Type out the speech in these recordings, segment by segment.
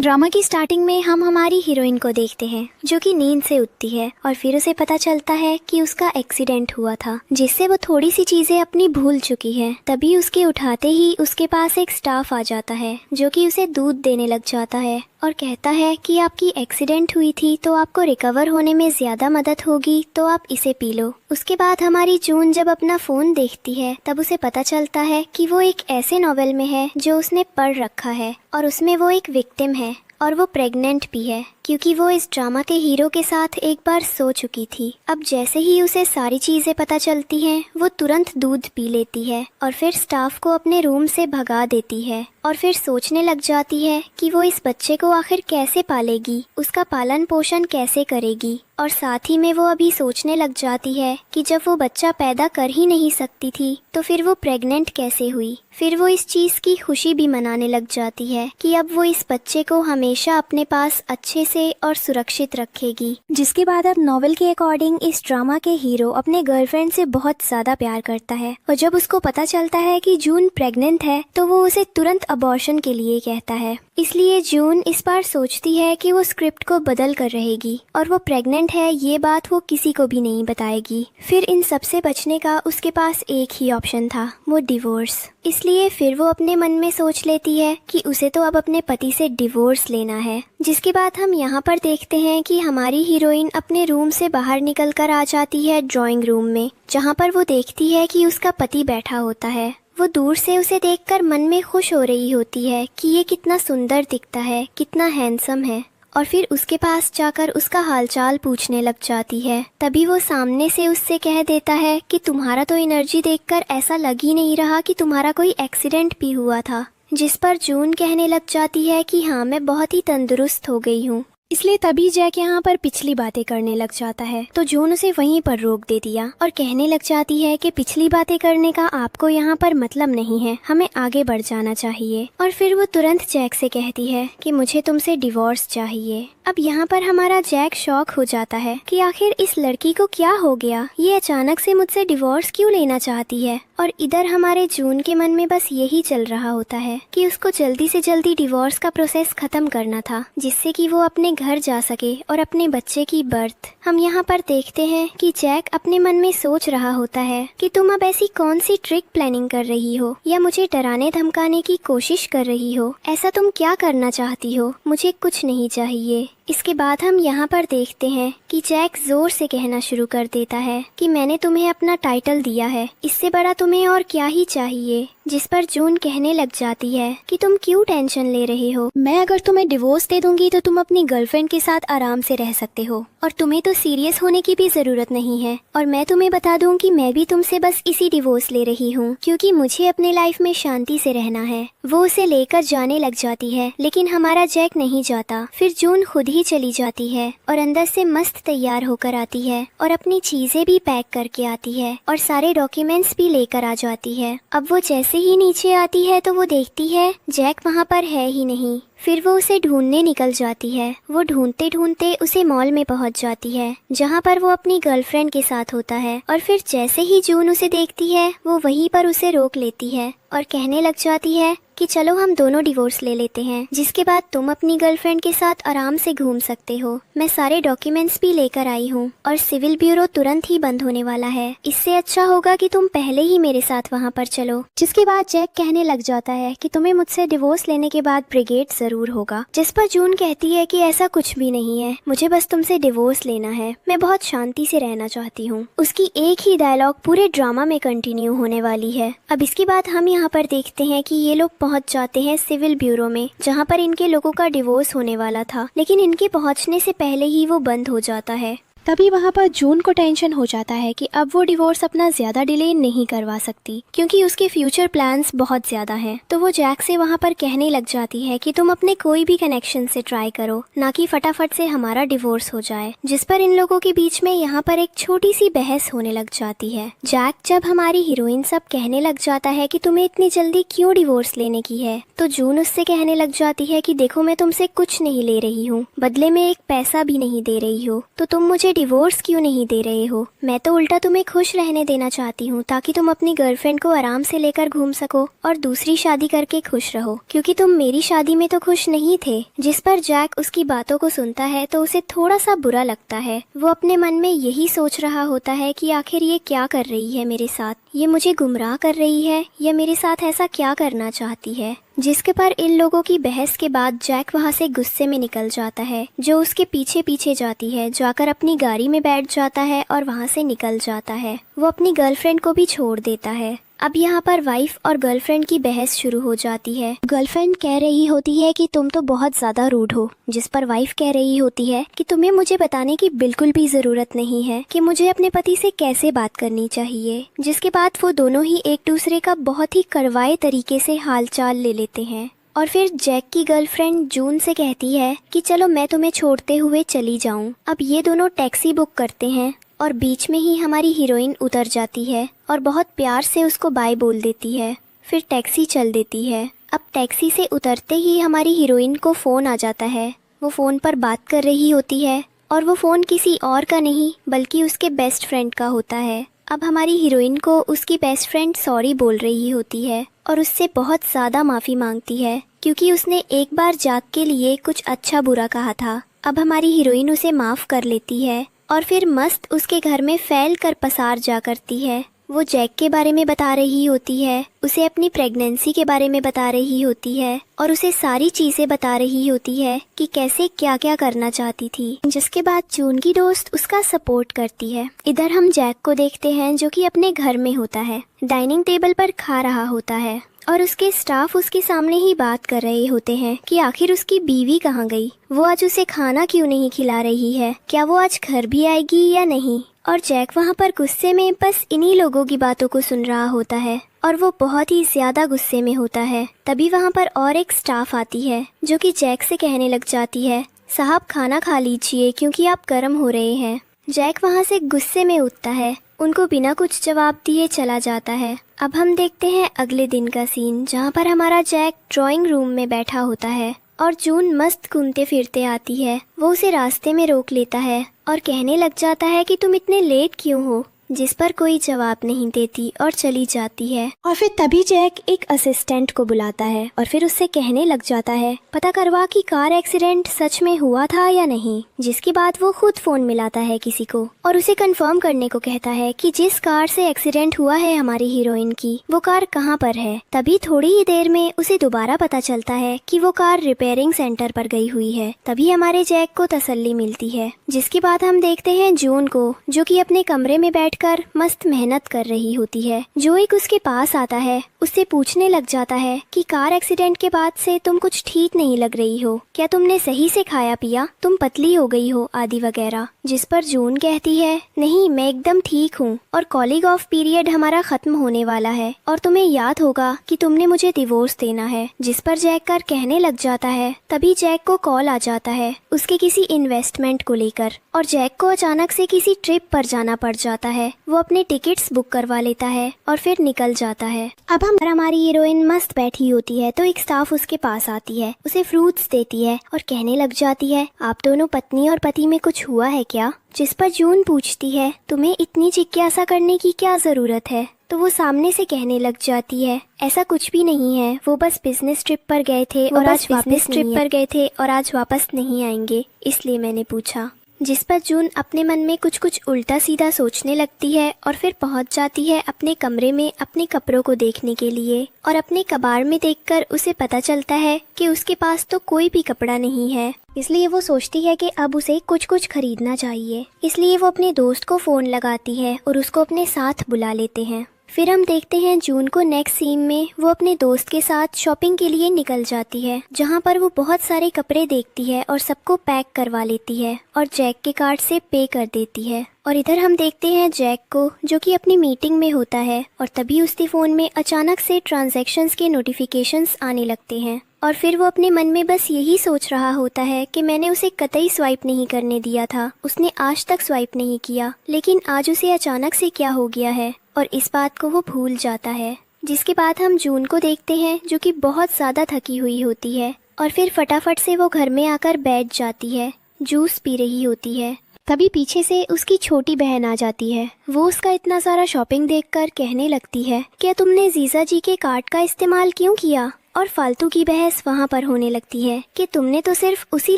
Drama की starting में हम हमारी हीरोइन को देखते हैं जो कि नींद से उठती है और फिर उसे पता चलता है कि उसका एक्सीडेंट हुआ था जिससे वो थोड़ी सी चीजें अपनी भूल चुकी है। तभी उसके उठाते ही उसके पास एक स्टाफ आ जाता है जो कि उसे दूध देने लग जाता है और कहता है कि आपकी एक्सीडेंट हुई थी तो आपको रिकवर होने में ज्यादा मदद होगी, तो आप इसे पी लो। उसके बाद हमारी जून जब अपना फोन देखती है तब उसे पता चलता है कि वो एक ऐसे नॉवेल में है जो उसने पढ़ रखा है और उसमें वो एक विक्टिम है और वो प्रेग्नेंट भी है क्योंकि वो इस ड्रामा के हीरो के साथ एक बार सो चुकी थी। अब जैसे ही उसे सारी चीजें पता चलती हैं, वो तुरंत दूध पी लेती है और फिर स्टाफ को अपने रूम से भगा देती है और फिर सोचने लग जाती है कि वो इस बच्चे को आखिर कैसे पालेगी, उसका पालन पोषण कैसे करेगी। और साथ ही में वो अभी सोचने लग जाती है कि जब वो बच्चा पैदा कर ही नहीं सकती थी तो फिर वो प्रेग्नेंट कैसे हुई। फिर वो इस चीज की खुशी भी मनाने लग जाती है कि अब वो इस बच्चे को हमेशा अपने पास अच्छे से और सुरक्षित रखेगी। जिसके बाद अब नॉवेल के अकॉर्डिंग इस ड्रामा के हीरो अपने गर्लफ्रेंड से बहुत ज्यादा प्यार करता है और जब उसको पता चलता है कि जून प्रेग्नेंट है तो वो उसे तुरंत अबॉर्शन के लिए कहता है। इसलिए जून इस बार सोचती है कि वो स्क्रिप्ट को बदल कर रहेगी और वो प्रेग्नेंट है ये बात वो किसी को भी नहीं बताएगी। फिर इन सब से बचने का उसके पास एक ही ऑप्शन था, वो डिवोर्स। इसलिए फिर वो अपने मन में सोच लेती है कि उसे तो अब अपने पति से डिवोर्स लेना है। जिसके बाद हम यहाँ पर देखते हैं कि हमारी हीरोइन अपने रूम से बाहर निकल कर आ जाती है ड्राइंग रूम में, जहाँ पर वो देखती है कि उसका पति बैठा होता है। वो दूर से उसे देखकर मन में खुश हो रही होती है कि ये कितना सुंदर दिखता है, कितना हैंडसम है, और फिर उसके पास जाकर उसका हालचाल पूछने लग जाती है। तभी वो सामने से उससे कह देता है कि तुम्हारा तो एनर्जी देखकर ऐसा लग ही नहीं रहा कि तुम्हारा कोई एक्सीडेंट भी हुआ था। जिस पर जून कहने लग जाती है कि हाँ, मैं बहुत ही तंदुरुस्त हो गई हूँ। इसलिए तभी जैक यहाँ पर पिछली बातें करने लग जाता है तो जून उसे वहीं पर रोक दे दिया और कहने लग जाती है कि पिछली बातें करने का आपको यहाँ पर मतलब नहीं है, हमें आगे बढ़ जाना चाहिए। और फिर वो तुरंत जैक से कहती है कि मुझे तुमसे डिवोर्स चाहिए। अब यहाँ पर हमारा जैक शॉक हो जाता है कि आखिर इस लड़की को क्या हो गया, ये अचानक से मुझसे डिवोर्स क्यों लेना चाहती है। और इधर हमारे जून के मन में बस यही चल रहा होता है कि उसको जल्दी से जल्दी डिवोर्स का प्रोसेस खत्म करना था जिससे कि वो अपने घर जा सके और अपने बच्चे की बर्थ। हम यहाँ पर देखते हैं कि जैक अपने मन में सोच रहा होता है कि तुम अब ऐसी कौन सी ट्रिक प्लानिंग कर रही हो या मुझे डराने धमकाने की कोशिश कर रही हो, ऐसा तुम क्या करना चाहती हो, मुझे कुछ नहीं चाहिए। इसके बाद हम यहाँ पर देखते हैं कि जैक जोर से कहना शुरू कर देता है कि मैंने तुम्हें अपना टाइटल दिया है, इससे बड़ा तुम्हें और क्या ही चाहिए। जिस पर जून कहने लग जाती है कि तुम क्यों टेंशन ले रहे हो, मैं अगर तुम्हें डिवोर्स दे दूंगी तो तुम अपनी गर्लफ्रेंड के साथ आराम से रह सकते हो और तुम्हें तो सीरियस होने की भी जरूरत नहीं है। और मैं तुम्हें बता दूं कि मैं भी तुमसे बस इसी डिवोर्स ले रही हूँ क्योंकि मुझे अपने लाइफ में शांति से रहना है। वो उसे लेकर जाने लग जाती है लेकिन हमारा जैक नहीं जाता। फिर जून खुद ही चली जाती है और अंदर से मस्त तैयार होकर आती है और अपनी चीजें भी पैक करके आती है और सारे डॉक्यूमेंट्स भी लेकर आ जाती है। अब वो जैसे ही नीचे आती है तो वो देखती है जैक वहाँ पर है ही नहीं। फिर वो उसे ढूंढने निकल जाती है। वो ढूंढते ढूंढते उसे मॉल में पहुंच जाती है जहाँ पर वो अपनी गर्लफ्रेंड के साथ होता है। और फिर जैसे ही जून उसे देखती है वो वहीं पर उसे रोक लेती है और कहने लग जाती है कि चलो हम दोनों डिवोर्स ले लेते हैं, जिसके बाद तुम अपनी गर्लफ्रेंड के साथ आराम से घूम सकते हो। मैं सारे डॉक्यूमेंट्स भी लेकर आई हूँ और सिविल ब्यूरो तुरंत ही बंद होने वाला है, इससे अच्छा होगा कि तुम पहले ही मेरे साथ वहाँ पर चलो। जिसके बाद जैक कहने लग जाता है कि तुम्हें मुझसे डिवोर्स लेने के बाद ब्रिगेड जरूर होगा। जिस पर जून कहती है कि ऐसा कुछ भी नहीं है, मुझे बस तुमसे डिवोर्स लेना है, मैं बहुत शांति से रहना चाहती हूँ। उसकी एक ही डायलॉग पूरे ड्रामा में कंटिन्यू होने वाली है। अब इसके बाद हम यहाँ पर देखते हैं कि ये लोग पहुंच जाते हैं सिविल ब्यूरो में जहां पर इनके लोगों का डिवोर्स होने वाला था, लेकिन इनके पहुंचने से पहले ही वो बंद हो जाता है। तभी वहाँ पर जून को टेंशन हो जाता है कि अब वो डिवोर्स अपना ज्यादा डिले नहीं करवा सकती क्योंकि उसके फ्यूचर प्लान्स बहुत ज्यादा हैं। तो वो जैक से वहाँ पर कहने लग जाती है कि तुम अपने कोई भी कनेक्शन से ट्राई करो, ना कि फटाफट से हमारा डिवोर्स हो जाए। जिस पर इन लोगों के बीच में यहाँ पर एक छोटी सी बहस होने लग जाती है। जैक जब हमारी हीरोइन सब कहने लग जाता है कि तुम्हें इतनी जल्दी क्यों डिवोर्स लेने की है, तो जून उससे कहने लग जाती है कि देखो मैं तुमसे कुछ नहीं ले रही हूँ, बदले में एक पैसा भी नहीं दे रही हो, तो तुम मुझे मुझे डिवोर्स क्यों नहीं दे रहे हो? मैं तो उल्टा तुम्हें खुश रहने देना चाहती हूँ ताकि तुम अपनी गर्लफ्रेंड को आराम से लेकर घूम सको और दूसरी शादी करके खुश रहो, क्योंकि तुम मेरी शादी में तो खुश नहीं थे। जिस पर जैक उसकी बातों को सुनता है तो उसे थोड़ा सा बुरा लगता है। वो अपने मन में यही सोच रहा होता है कि आखिर ये क्या कर रही है मेरे साथ, ये मुझे गुमराह कर रही है या मेरे साथ ऐसा क्या करना चाहती है। जिसके पर इन लोगों की बहस के बाद जैक वहाँ से गुस्से में निकल जाता है। जो उसके पीछे पीछे जाती है, जाकर अपनी गाड़ी में बैठ जाता है और वहाँ से निकल जाता है। वो अपनी गर्लफ्रेंड को भी छोड़ देता है। अब यहाँ पर वाइफ और गर्लफ्रेंड की बहस शुरू हो जाती है। गर्लफ्रेंड कह रही होती है कि तुम तो बहुत ज्यादा रूड हो, जिस पर वाइफ कह रही होती है कि तुम्हें मुझे बताने की बिल्कुल भी जरूरत नहीं है कि मुझे अपने पति से कैसे बात करनी चाहिए। जिसके बाद वो दोनों ही एक दूसरे का बहुत ही करवाए तरीके से हालचाल ले लेते हैं। और फिर जैक की गर्लफ्रेंड जून से कहती है कि चलो मैं तुम्हें छोड़ते हुए चली जाऊं। अब ये दोनों टैक्सी बुक करते हैं और बीच में ही हमारी हीरोइन उतर जाती है और बहुत प्यार से उसको बाय बोल देती है। फिर टैक्सी चल देती है। अब टैक्सी से उतरते ही हमारी हीरोइन को फ़ोन आ जाता है। वो फ़ोन पर बात कर रही होती है और वो फ़ोन किसी और का नहीं बल्कि उसके बेस्ट फ्रेंड का होता है। अब हमारी हीरोइन को उसकी बेस्ट फ्रेंड सॉरी बोल रही होती है और उससे बहुत ज़्यादा माफ़ी मांगती है, क्योंकि उसने एक बार जैक के लिए कुछ अच्छा बुरा कहा था। अब हमारी हीरोइन उसे माफ़ कर लेती है और फिर मस्त उसके घर में फैल कर पसार जा करती है। वो जैक के बारे में बता रही होती है, उसे अपनी प्रेगनेंसी के बारे में बता रही होती है और उसे सारी चीज़ें बता रही होती है कि कैसे क्या क्या करना चाहती थी। जिसके बाद जून की दोस्त उसका सपोर्ट करती है। इधर हम जैक को देखते हैं जो कि अपने घर में होता है, डाइनिंग टेबल पर खा रहा होता है और उसके स्टाफ उसके सामने ही बात कर रहे होते हैं कि आखिर उसकी बीवी कहाँ गई, वो आज उसे खाना क्यों नहीं खिला रही है, क्या वो आज घर भी आएगी या नहीं। और जैक वहाँ पर गुस्से में बस इन्हीं लोगों की बातों को सुन रहा होता है और वो बहुत ही ज्यादा गुस्से में होता है। तभी वहाँ पर और एक स्टाफ आती है जो कि जैक से कहने लग जाती है, साहब खाना खा लीजिए क्योंकि आप गर्म हो रहे हैं। जैक वहाँ से गुस्से में उठता है, उनको बिना कुछ जवाब दिए चला जाता है। अब हम देखते हैं अगले दिन का सीन, जहाँ पर हमारा जैक ड्राइंग रूम में बैठा होता है और जून मस्त घूमते फिरते आती है। वो उसे रास्ते में रोक लेता है और कहने लग जाता है कि तुम इतने लेट क्यों हो, जिस पर कोई जवाब नहीं देती और चली जाती है। और फिर तभी जैक एक असिस्टेंट को बुलाता है और फिर उससे कहने लग जाता है, पता करवा कि कार एक्सीडेंट सच में हुआ था या नहीं। जिसके बाद वो खुद फोन मिलाता है किसी को और उसे कंफर्म करने को कहता है कि जिस कार से एक्सीडेंट हुआ है हमारी हीरोइन की, वो कार कहाँ पर है। तभी थोड़ी ही देर में उसे दोबारा पता चलता है कि वो कार रिपेयरिंग सेंटर पर गई हुई है। तभी हमारे जैक को तसल्ली मिलती है। जिसके बाद हम देखते हैं जून को, जो कि अपने कमरे में बैठ कर मस्त मेहनत कर रही होती है। जो एक उसके पास आता है, उससे पूछने लग जाता है कि कार एक्सीडेंट के बाद से तुम कुछ ठीक नहीं लग रही हो, क्या तुमने सही से खाया पिया, तुम पतली हो गई हो आदि वगैरह। जिस पर जून कहती है, नहीं मैं एकदम ठीक हूँ और कॉलिंग ऑफ पीरियड हमारा खत्म होने वाला है और तुम्हें याद होगा कि तुमने मुझे डिवोर्स देना है। जिस पर जैक कर कहने लग जाता है। तभी जैक को कॉल आ जाता है उसके किसी इन्वेस्टमेंट को लेकर और जैक को अचानक से किसी ट्रिप पर जाना पड़ जाता है। वो अपने टिकट्स बुक करवा लेता है और फिर निकल जाता है। अब हमारी हीरोइन मस्त बैठी होती है तो एक स्टाफ उसके पास आती है, उसे फ्रूट्स देती है और कहने लग जाती है, आप दोनों पत्नी और पति में कुछ हुआ है क्या। जिस पर जून पूछती है, तुम्हें इतनी जिज्ञासा करने की क्या जरूरत है। तो वो सामने से कहने लग जाती है, ऐसा कुछ भी नहीं है, वो बस बिजनेस ट्रिप पर गए थे और आज वापस नहीं आएंगे, इसलिए मैंने पूछा। जिस पर जून अपने मन में कुछ उल्टा सीधा सोचने लगती है और फिर पहुंच जाती है अपने कमरे में अपने कपड़ों को देखने के लिए और अपने कबाड़ में देखकर उसे पता चलता है कि उसके पास तो कोई भी कपड़ा नहीं है। इसलिए वो सोचती है कि अब उसे कुछ खरीदना चाहिए। इसलिए वो अपने दोस्त को फोन लगाती है और उसको अपने साथ बुला लेते हैं। फिर हम देखते हैं जून को नेक्स्ट सीन में वो अपने दोस्त के साथ शॉपिंग के लिए निकल जाती है, जहाँ पर वो बहुत सारे कपड़े देखती है और सबको पैक करवा लेती है और जैक के कार्ड से पे कर देती है। और इधर हम देखते हैं जैक को, जो कि अपनी मीटिंग में होता है और तभी उसके फोन में अचानक से ट्रांजैक्शंस के नोटिफिकेशंस आने लगते हैं और फिर वो अपने मन में बस यही सोच रहा होता है कि मैंने उसे कतई स्वाइप नहीं करने दिया था, उसने आज तक स्वाइप नहीं किया, लेकिन आज उसे अचानक से क्या हो गया है और इस बात को वो भूल जाता है। जिसके बाद हम जून को देखते हैं जो कि बहुत ज़्यादा थकी हुई होती है और फिर फटाफट से वो घर में आकर बैठ जाती है, जूस पी रही होती है। तभी पीछे से उसकी छोटी बहन आ जाती है। वो उसका इतना सारा शॉपिंग देखकर कहने लगती है, क्या तुमने जीजा जी के कार्ड का इस्तेमाल क्यों किया? और फालतू की बहस वहाँ पर होने लगती है कि तुमने तो सिर्फ उसी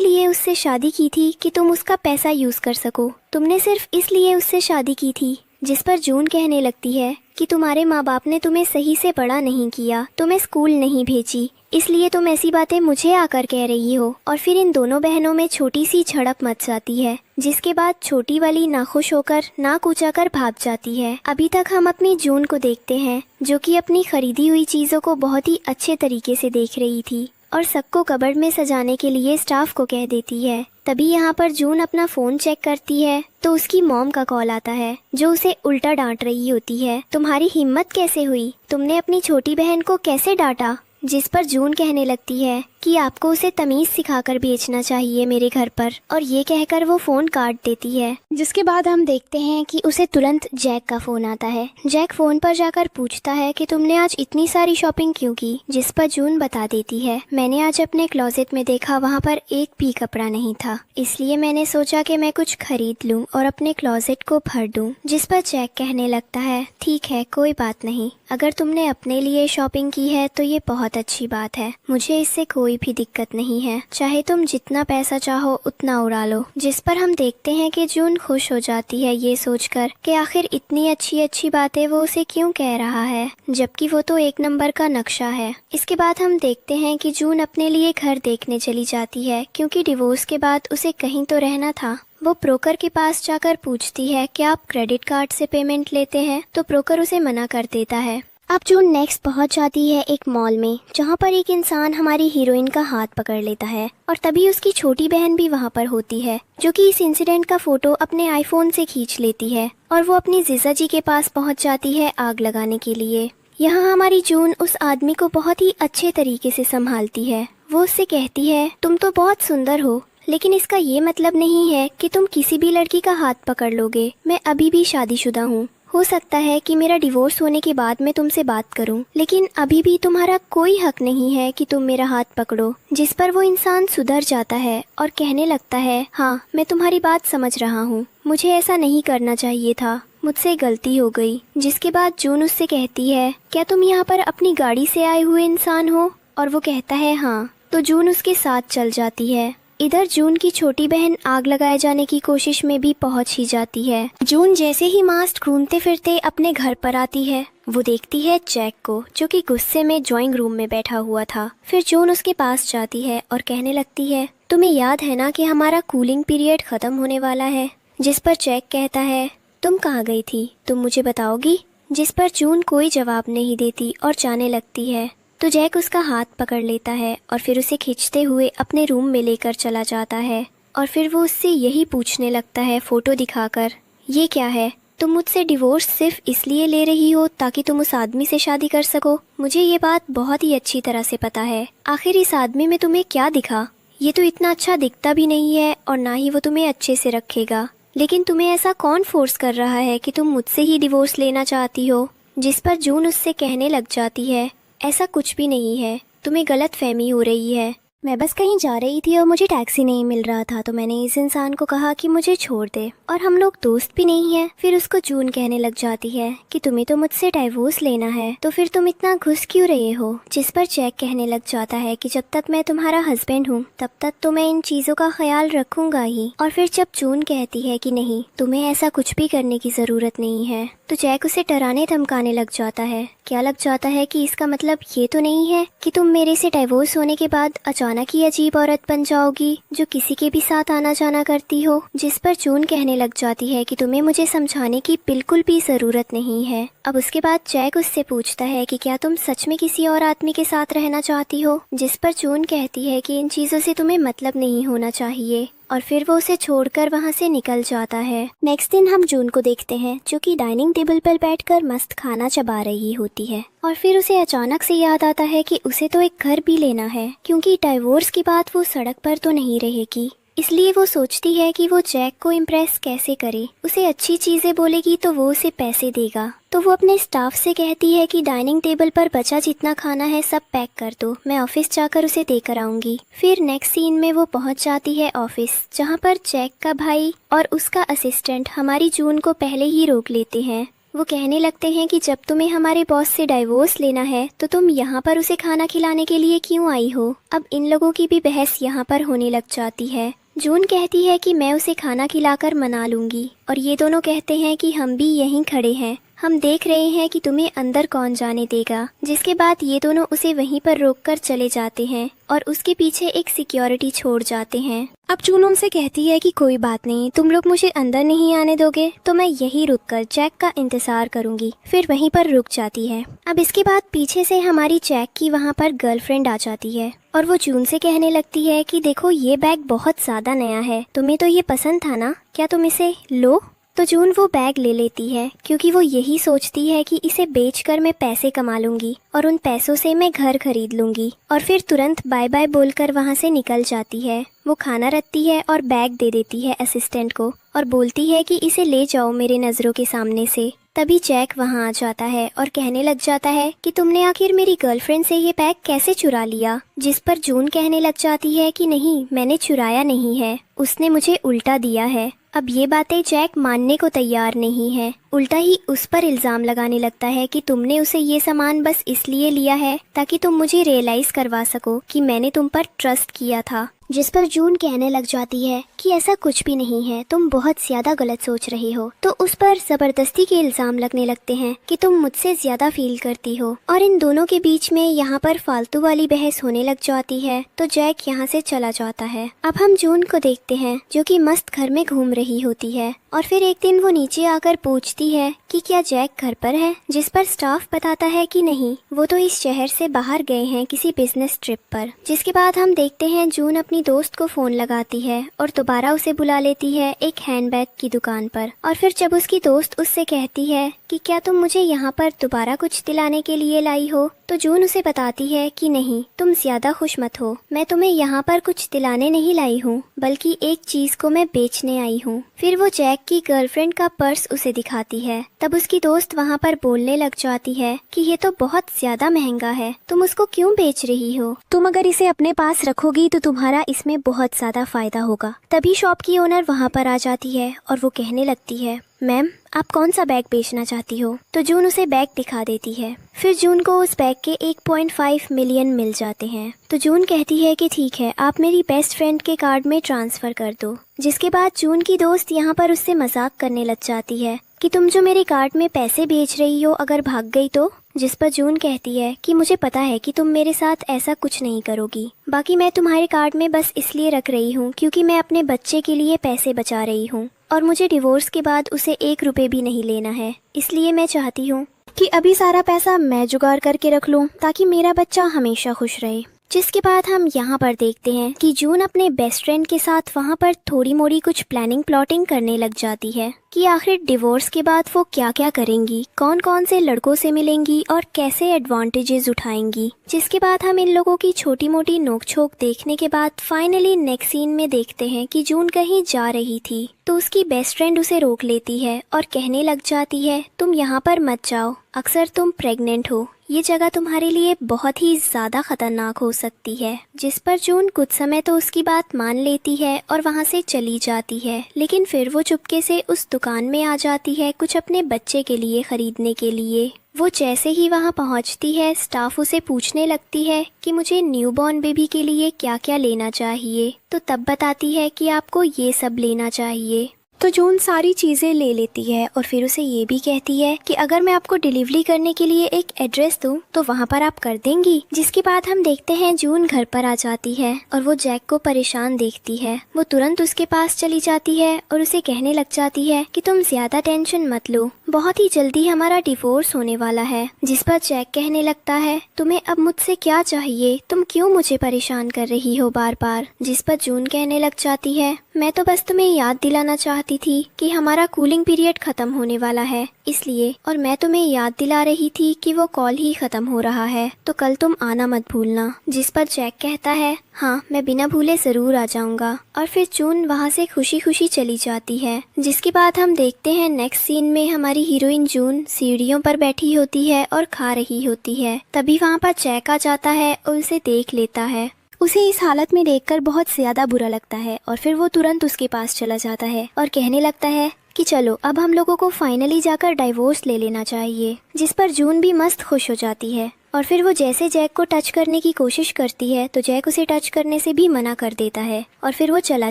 लिए उससे शादी की थी कि तुम उसका पैसा यूज कर सको। तुमने सिर्फ इसलिए उससे शादी की थी। जिस पर जून कहने लगती है कि तुम्हारे माँ बाप ने तुम्हें सही से बड़ा नहीं किया, तुम्हें स्कूल नहीं भेजी, इसलिए तुम ऐसी बातें मुझे आकर कह रही हो। और फिर इन दोनों बहनों में छोटी सी झड़प मच जाती है, जिसके बाद छोटी वाली नाखुश होकर नाक ऊंचाकर भाग जाती है। अभी तक हम अपनी जून को देखते हैं, जो कि अपनी खरीदी हुई चीजों को बहुत ही अच्छे तरीके से देख रही थी और सबको कबर्ड में सजाने के लिए स्टाफ को कह देती है। तभी यहाँ पर जून अपना फोन चेक करती है तो उसकी मॉम का कॉल आता है, जो उसे उल्टा डांट रही होती है। तुम्हारी हिम्मत कैसे हुई? तुमने अपनी छोटी बहन को कैसे डांटा? जिस पर जून कहने लगती है कि आपको उसे तमीज सिखाकर भेजना चाहिए मेरे घर पर, और ये कहकर वो फोन काट देती है। जिसके बाद हम देखते हैं कि उसे तुरंत जैक का फोन आता है। जैक फोन पर जाकर पूछता है कि तुमने आज इतनी सारी शॉपिंग क्यों की? जिस पर जून बता देती है, मैंने आज अपने क्लोजेट में देखा, वहाँ पर एक भी कपड़ा नहीं था, इसलिए मैंने सोचा कि मैं कुछ खरीद लूँ और अपने क्लोजेट को भर दूँ। जिस पर जैक कहने लगता है, ठीक है कोई बात नहीं, अगर तुमने अपने लिए शॉपिंग की है तो ये बहुत अच्छी बात है, मुझे इससे कोई भी दिक्कत नहीं है, चाहे तुम जितना पैसा चाहो उतना उड़ा लो। जिस पर हम देखते हैं कि जून खुश हो जाती है ये सोचकर कि आखिर इतनी अच्छी अच्छी बातें वो उसे क्यों कह रहा है, जबकि वो तो एक नंबर का नक्शा है। इसके बाद हम देखते हैं कि जून अपने लिए घर देखने चली जाती है, क्योंकि डिवोर्स के बाद उसे कहीं तो रहना था। वो ब्रोकर के पास जाकर पूछती है कि आप क्रेडिट कार्ड से पेमेंट लेते हैं, तो ब्रोकर उसे मना कर देता है। अब जून नेक्स्ट पहुंच जाती है एक मॉल में, जहां पर एक इंसान हमारी हीरोइन का हाथ पकड़ लेता है, और तभी उसकी छोटी बहन भी वहां पर होती है, जो कि इस इंसिडेंट का फोटो अपने आईफोन से खींच लेती है, और वो अपनी जीजा जी के पास पहुंच जाती है आग लगाने के लिए। यहाँ हमारी जून उस आदमी को बहुत ही अच्छे तरीके से संभालती है। वो उससे कहती है, तुम तो बहुत सुंदर हो, लेकिन इसका ये मतलब नहीं है कि तुम किसी भी लड़की का हाथ पकड़ लोगे। मैं अभी भी शादीशुदा हूँ, हो सकता है कि मेरा डिवोर्स होने के बाद मैं तुमसे बात करूं, लेकिन अभी भी तुम्हारा कोई हक नहीं है कि तुम मेरा हाथ पकड़ो। जिस पर वो इंसान सुधर जाता है और कहने लगता है, हाँ मैं तुम्हारी बात समझ रहा हूँ, मुझे ऐसा नहीं करना चाहिए था, मुझसे गलती हो गई। जिसके बाद जून उससे कहती है, क्या तुम यहाँ पर अपनी गाड़ी से आए हुए इंसान हो? और वो कहता है हाँ। तो जून उसके साथ चल जाती है। इधर जून की छोटी बहन आग लगाए जाने की कोशिश में भी पहुंच ही जाती है। जून जैसे ही मास्ट घूमते फिरते अपने घर पर आती है, वो देखती है जैक को, जो कि गुस्से में ड्राइंग रूम में बैठा हुआ था। फिर जून उसके पास जाती है और कहने लगती है, तुम्हें याद है ना कि हमारा कूलिंग पीरियड खत्म होने वाला है? जिस पर जैक कहता है, तुम कहाँ गई थी, तुम मुझे बताओगी? जिस पर जून कोई जवाब नहीं देती और जाने लगती है। तो जैक उसका हाथ पकड़ लेता है और फिर उसे खींचते हुए अपने रूम में लेकर चला जाता है, और फिर वो उससे यही पूछने लगता है फोटो दिखाकर, ये क्या है? तुम मुझसे डिवोर्स सिर्फ इसलिए ले रही हो ताकि तुम उस आदमी से शादी कर सको? मुझे ये बात बहुत ही अच्छी तरह से पता है। आखिर इस आदमी में तुम्हें क्या दिखा? ये तो इतना अच्छा दिखता भी नहीं है और ना ही वो तुम्हें अच्छे से रखेगा, लेकिन तुम्हें ऐसा कौन फोर्स कर रहा है कि तुम मुझसे ही डिवोर्स लेना चाहती हो? जिस पर जून उससे कहने लग जाती है, ऐसा कुछ भी नहीं है, तुम्हें गलत फहमी हो रही है, मैं बस कहीं जा रही थी और मुझे टैक्सी नहीं मिल रहा था, तो मैंने इस इंसान को कहा कि मुझे छोड़ दे, और हम लोग दोस्त भी नहीं हैं। फिर उसको जून कहने लग जाती है कि तुम्हें तो मुझसे डाइवोर्स लेना है, तो फिर तुम इतना घुस क्यों रहे हो? जिस पर जैक कहने लग जाता है कि जब तक मैं तुम्हारा हस्बैंड हूँ तब तक तो मैं इन चीजों का ख्याल रखूंगा ही। और फिर जब जून कहती है कि नहीं, तुम्हें ऐसा कुछ भी करने की जरूरत नहीं है, तो जैक उसे डराने धमकाने लग जाता है। क्या लग जाता है कि इसका मतलब ये तो नहीं है कि तुम मेरे से डाइवोर्स होने के बाद अचानक ही अजीब औरत बन जाओगी जो किसी के भी साथ आना जाना करती हो? जिस पर जून कहने लग जाती है कि तुम्हें मुझे समझाने की बिल्कुल भी जरूरत नहीं है। अब उसके बाद जैक उससे पूछता है कि क्या तुम सच में किसी और आदमी के साथ रहना चाहती हो? जिस पर जून कहती है कि इन चीजों से तुम्हें मतलब नहीं होना चाहिए, और फिर वो उसे छोड़कर वहाँ से निकल जाता है। नेक्स्ट दिन हम जून को देखते हैं, जो कि डाइनिंग टेबल पर बैठकर मस्त खाना चबा रही होती है, और फिर उसे अचानक से याद आता है कि उसे तो एक घर भी लेना है, क्योंकि डाइवोर्स के बाद वो सड़क पर तो नहीं रहेगी। इसलिए वो सोचती है कि वो जैक को इम्प्रेस कैसे करे। उसे अच्छी चीजें बोलेगी तो वो उसे पैसे देगा, तो वो अपने स्टाफ से कहती है कि डाइनिंग टेबल पर बचा जितना खाना है सब पैक कर दो, मैं ऑफिस जाकर उसे देकर आऊंगी। फिर नेक्स्ट सीन में वो पहुंच जाती है ऑफिस, जहां पर जैक का भाई और उसका असिस्टेंट हमारी जून को पहले ही रोक लेते हैं। वो कहने लगते हैं कि जब तुम्हें हमारे बॉस से डाइवोर्स लेना है तो तुम यहाँ पर उसे खाना खिलाने के लिए क्यों आई हो। अब इन लोगों की भी बहस यहाँ पर होने लग जाती है। जून कहती है कि मैं उसे खाना खिलाकर मना लूंगी और ये दोनों कहते हैं कि हम भी यहीं खड़े हैं, हम देख रहे हैं कि तुम्हें अंदर कौन जाने देगा। जिसके बाद ये दोनों उसे वहीं पर रोककर चले जाते हैं और उसके पीछे एक सिक्योरिटी छोड़ जाते हैं। अब जून उनसे कहती है कि कोई बात नहीं, तुम लोग मुझे अंदर नहीं आने दोगे तो मैं यहीं रुककर जैक का इंतजार करूंगी। फिर वहीं पर रुक जाती है। अब इसके बाद पीछे से हमारी जैक की वहाँ पर गर्लफ्रेंड आ जाती है और वो जून से कहने लगती है कि देखो ये बैग बहुत ज्यादा नया है, तुम्हें तो ये पसंद था ना, क्या तुम इसे लो। तो जून वो बैग ले लेती है क्योंकि वो यही सोचती है कि इसे बेचकर मैं पैसे कमा लूंगी और उन पैसों से मैं घर खरीद लूंगी। और फिर तुरंत बाय बाय बोलकर वहाँ से निकल जाती है। वो खाना रखती है और बैग दे देती है असिस्टेंट को और बोलती है कि इसे ले जाओ मेरे नज़रों के सामने से। तभी जैक वहाँ आ जाता है और कहने लग जाता है कि तुमने आखिर मेरी गर्लफ्रेंड से ये बैग कैसे चुरा लिया। जिस पर जून कहने लग जाती है कि नहीं, मैंने चुराया नहीं है, उसने मुझे उल्टा दिया है। अब ये बातें जैक मानने को तैयार नहीं है, उल्टा ही उस पर इल्जाम लगाने लगता है कि तुमने उसे ये सामान बस इसलिए लिया है ताकि तुम मुझे रियलाइज करवा सको कि मैंने तुम पर ट्रस्ट किया था। जिस पर जून कहने लग जाती है कि ऐसा कुछ भी नहीं है, तुम बहुत ज्यादा गलत सोच रही हो। तो उस पर जबरदस्ती के इल्जाम लगने लगते हैं कि तुम मुझसे ज्यादा फील करती हो और इन दोनों के बीच में यहाँ पर फालतू वाली बहस होने लग जाती है। तो जैक यहाँ से चला जाता है। अब हम जून को देखते हैं जो कि मस्त घर में घूम रही होती है और फिर एक दिन वो नीचे आकर पूछती है कि क्या जैक घर पर है। जिस पर स्टाफ बताता है कि नहीं, वो तो इस शहर से बाहर गए हैं किसी बिजनेस ट्रिप पर। जिसके बाद हम देखते हैं जून अपनी दोस्त को फोन लगाती है और दोबारा उसे बुला लेती है एक हैंडबैग की दुकान पर। और फिर जब उसकी दोस्त उससे कहती है कि क्या तुम मुझे यहाँ पर दोबारा कुछ दिलाने के लिए लाई हो, तो जून उसे बताती है कि नहीं, तुम ज्यादा खुश मत हो, मैं तुम्हें यहाँ पर कुछ दिलाने नहीं लाई हूँ, बल्कि एक चीज को मैं बेचने आई हूँ। फिर वो जैक की गर्लफ्रेंड का पर्स उसे दिखाती है। तब उसकी दोस्त वहाँ पर बोलने लग जाती है कि ये तो बहुत ज्यादा महंगा है, तुम उसको क्यों बेच रही हो, तुम अगर इसे अपने पास रखोगी तो तुम्हारा इसमें बहुत ज्यादा फायदा होगा। तभी शॉप की ओनर वहाँ पर आ जाती है और वो कहने लगती है, मैम आप कौन सा बैग बेचना चाहती हो। तो जून उसे बैग दिखा देती है। फिर जून को उस बैग के 1.5 मिलियन मिल जाते हैं। तो जून कहती है कि ठीक है, आप मेरी बेस्ट फ्रेंड के कार्ड में ट्रांसफर कर दो। जिसके बाद जून की दोस्त यहाँ पर उससे मजाक करने लग जाती है कि तुम जो मेरे कार्ड में पैसे भेज रही हो अगर भाग गई तो। जिस पर जून कहती है कि मुझे पता है कि तुम मेरे साथ ऐसा कुछ नहीं करोगी, बाकी मैं तुम्हारे कार्ड में बस इसलिए रख रही हूँ क्योंकि मैं अपने बच्चे के लिए पैसे बचा रही हूँ और मुझे डिवोर्स के बाद उसे 1 रुपए भी नहीं लेना है, इसलिए मैं चाहती हूँ कि अभी सारा पैसा मैं जुगाड़ करके रख लूँ ताकि मेरा बच्चा हमेशा खुश रहे। जिसके बाद हम यहाँ पर देखते हैं कि जून अपने बेस्ट फ्रेंड के साथ वहाँ पर थोड़ी मोड़ी कुछ प्लानिंग करने लग जाती है कि आखिर डिवोर्स के बाद वो क्या क्या करेंगी, कौन कौन से लड़कों से मिलेंगी और कैसे एडवांटेजेस उठाएंगी। जिसके बाद हम इन लोगों की छोटी मोटी नोकझोंक देखने के बाद फाइनली नेक्स्ट सीन में देखते हैं कि जून कहीं जा रही थी तो उसकी बेस्ट फ्रेंड उसे रोक लेती है और कहने लग जाती है, तुम यहाँ पर मत जाओ, अक्सर तुम प्रेग्नेंट हो, ये जगह तुम्हारे लिए बहुत ही ज्यादा खतरनाक हो सकती है। जिस पर जून कुछ समय तो उसकी बात मान लेती है और वहाँ से चली जाती है, लेकिन फिर वो चुपके से उस दुकान में आ जाती है कुछ अपने बच्चे के लिए खरीदने के लिए। वो जैसे ही वहाँ पहुँचती है स्टाफ उसे पूछने लगती है कि मुझे न्यूबॉर्न बेबी के लिए क्या क्या लेना चाहिए। तो तब बताती है कि आपको ये सब लेना चाहिए। तो जून सारी चीज़ें ले लेती है और फिर उसे ये भी कहती है कि अगर मैं आपको डिलीवरी करने के लिए एक एड्रेस दूं तो वहाँ पर आप कर देंगी। जिसके बाद हम देखते हैं जून घर पर आ जाती है और वो जैक को परेशान देखती है। वो तुरंत उसके पास चली जाती है और उसे कहने लग जाती है कि तुम ज्यादा टेंशन मत लो, बहुत ही जल्दी हमारा डिवोर्स होने वाला है। जिस पर जैक कहने लगता है, तुम्हें अब मुझसे क्या चाहिए, तुम क्यों मुझे परेशान कर रही हो बार बार। जिस पर जून कहने लग जाती है, मैं तो बस तुम्हें याद दिलाना चाहती थी कि हमारा कूलिंग पीरियड खत्म होने वाला है, इसलिए। और मैं तुम्हें याद दिला रही थी कि वो कॉल ही खत्म हो रहा है, तो कल तुम आना मत भूलना। जिस पर जैक कहता है हाँ, मैं बिना भूले जरूर आ जाऊंगा। और फिर जून वहाँ से खुशी खुशी चली जाती है। जिसके बाद हम देखते हैं नेक्स्ट सीन में हमारी हीरोइन जून सीढ़ियों पर बैठी होती है और खा रही होती है। तभी वहाँ पर जैक आ जाता है और उसे देख लेता है। उसे इस हालत में देखकर बहुत ज्यादा बुरा लगता है और फिर वो तुरंत उसके पास चला जाता है और कहने लगता है कि चलो अब हम लोगों को फाइनली जाकर डाइवोर्स ले लेना चाहिए। जिस पर जून भी मस्त खुश हो जाती है और फिर वो जैसे जैक को टच करने की कोशिश करती है तो जैक उसे टच करने से भी मना कर देता है और फिर वो चला